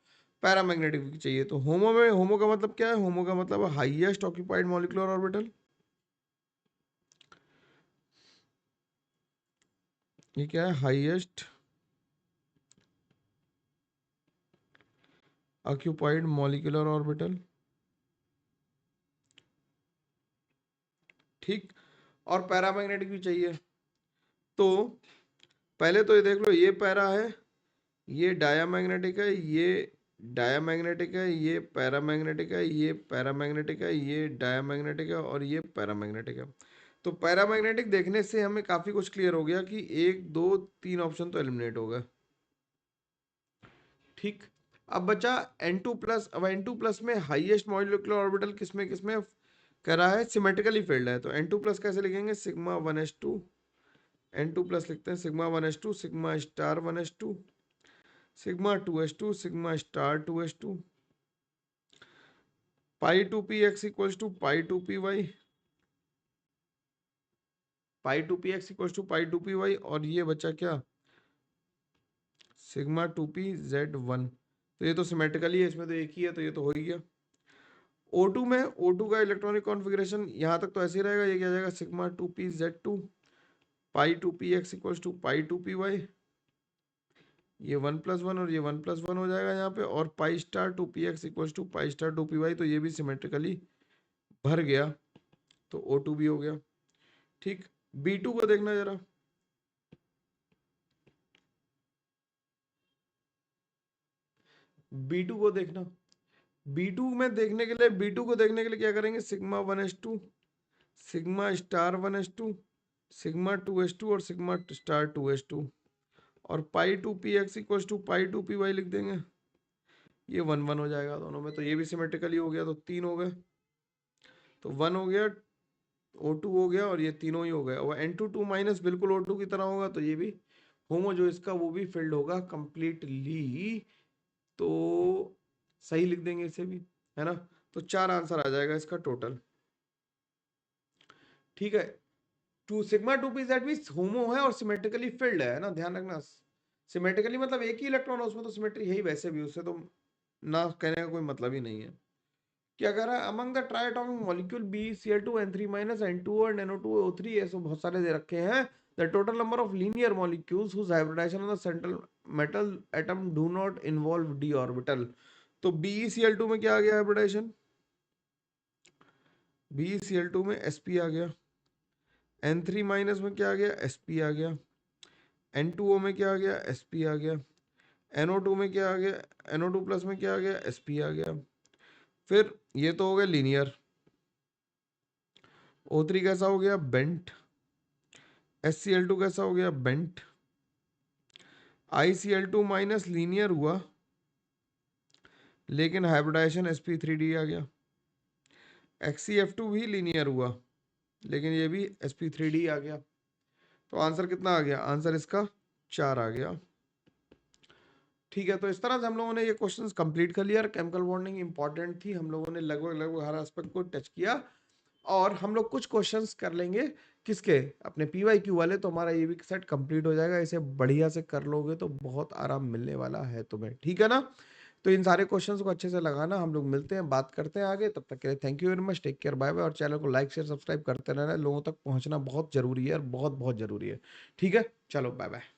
पैरामैग्नेटिक भी चाहिए। तो होमो में, होमो का मतलब क्या है? होमो का मतलब हाईएस्ट ऑक्यूपाइड मॉलिक्यूलर ऑर्बिटल। ये क्या है? Highest occupied molecular orbital. ठीक, और पैरामैग्नेटिक भी चाहिए। तो पहले तो ये देख लो, ये पैरा है, ये डायामैग्नेटिक है, ये डायामैग्नेटिक है, ये पैरामैग्नेटिक है, ये पैरामैग्नेटिक है, ये डायामैग्नेटिक है और ये पैरामैग्नेटिक है। तो पैरामैग्नेटिक देखने से हमें काफी कुछ क्लियर हो गया कि 1 2 3 ऑप्शन तो एलिमिनेट हो गए। ठीक, अब बचा N2+। अब N2+ में हाईएस्ट मॉलिक्यूलर ऑर्बिटल किसमें किसमें कह रहा है, सिमेट्रिकली फील्ड है। तो N2+ कैसे लिखेंगे, सिग्मा 1s2, N2+ लिखते हैं sigma 1s2, sigma star 1s2, sigma 2s2, sigma star 2s2, pi 2px equals to pi 2py, pi 2px equals to pi 2py, और ये बचा क्या, सिग्मा 2pz1। तो ये तो सिमेट्रिकली है, इसमें तो एक ही है, तो ये तो हो ही गया। O2 में O2 का इलेक्ट्रॉनिक कॉन्फ़िगरेशन यहाँ तक तो ऐसे ही रहेगा, ये क्या जाएगा, sigma 2pz2, pi 2px equals to pi 2py, ये 1+1 और ये 1+1 हो जाएगा यहाँ पे, और pi star 2px equals to pi star 2py, तो ये भी सिमेट्रिकली भर गया, तो O2 भी हो गया। ठीक, B2 को देखना जरा, B2 को देखना। B2 में देखने के लिए, B2 को देखने के लिए क्या करेंगे, sigma 1s2, sigma star 1s2, sigma 2s2 और सिग्मा स्टार 2s2, और पाई 2px equals to pi 2py लिख देंगे, ये 1 1 हो जाएगा दोनों में, तो ये भी सिमेट्रिकली हो गया, तो 3 हो गए, तो 1 हो गया, O2 हो गया, और ये तीनों ही हो गए। और N2 2- बिल्कुल O2 की तरह होगा, तो ये भी होमो जो इसका वो भी फिल्ड होगा कंप्लीटली, तो सही लिख देंगे इसे भी, है ना। तो 4 आंसर आ जाएगा इसका टोटल। ठीक है, टू सिग्मा 2pz भी होमो है और सिमेट्रिकली फिल्ड है ना, ध्यान रखना। सिमेट्रिकली मतलब एक ही इलेक्ट्रॉन है, उसमें तो सिमेट्री है ही वैसे भी, उससे तो ना कहने का कोई मतलब ही नहीं है। क्या कह रहा है, among the triatomic molecule BeCl2 N3- N2O and NO2O3, ऐसे बहुत सारे दे रखे हैं। The total number of linear molecules whose hybridisation on the central metal atom do not involve d orbital. तो BeCl2 में क्या आ गया हाइब्रिडाइजेशन, BeCl2 में sp आ गया, N3- में क्या आ गया, sp आ गया, N2O में क्या आ गया, sp आ गया, NO2 में क्या आ गया, NO2+ में क्या आ गया, sp आ गया। फिर ये तो हो गया लीनियर। O3 कैसा हो गया, बेंट। HCl2 कैसा हो गया, बेंट। ICl2- लीनियर हुआ, लेकिन हाइब्रिडाइजेशन sp3d आ गया। XCF2 भी लीनियर हुआ, लेकिन ये भी sp3d आ गया। तो आंसर कितना आ गया, आंसर इसका 4 आ गया। ठीक है, तो इस तरह से हम लोगों ने ये क्वेश्चंस कंप्लीट कर लिया। केमिकल बॉन्डिंग इंपॉर्टेंट थी, हम लोगों ने लगभग लगभग हर एस्पेक्ट को टच किया। और हम लोग कुछ क्वेश्चंस कर लेंगे किसके, अपने PYQ वाले, तो हमारा ये भी सेट कंप्लीट हो जाएगा। इसे बढ़िया से कर लोगे तो बहुत आराम मिलने वाला है तुम्हें, ठीक है ना। तो इन सारे क्वेश्चंस को अच्छे से लगाना, हम लोग मिलते हैं, बात करते हैं आगे। तब तक के लिए thank you very much, take care, bye bye. और चैनल को लाइक शेयर सब्सक्राइब करते रहना, लोगों तक पहुंचना बहुत जरूरी है और बहुत बहुत जरूरी है। ठीक है, चलो बाय बाय।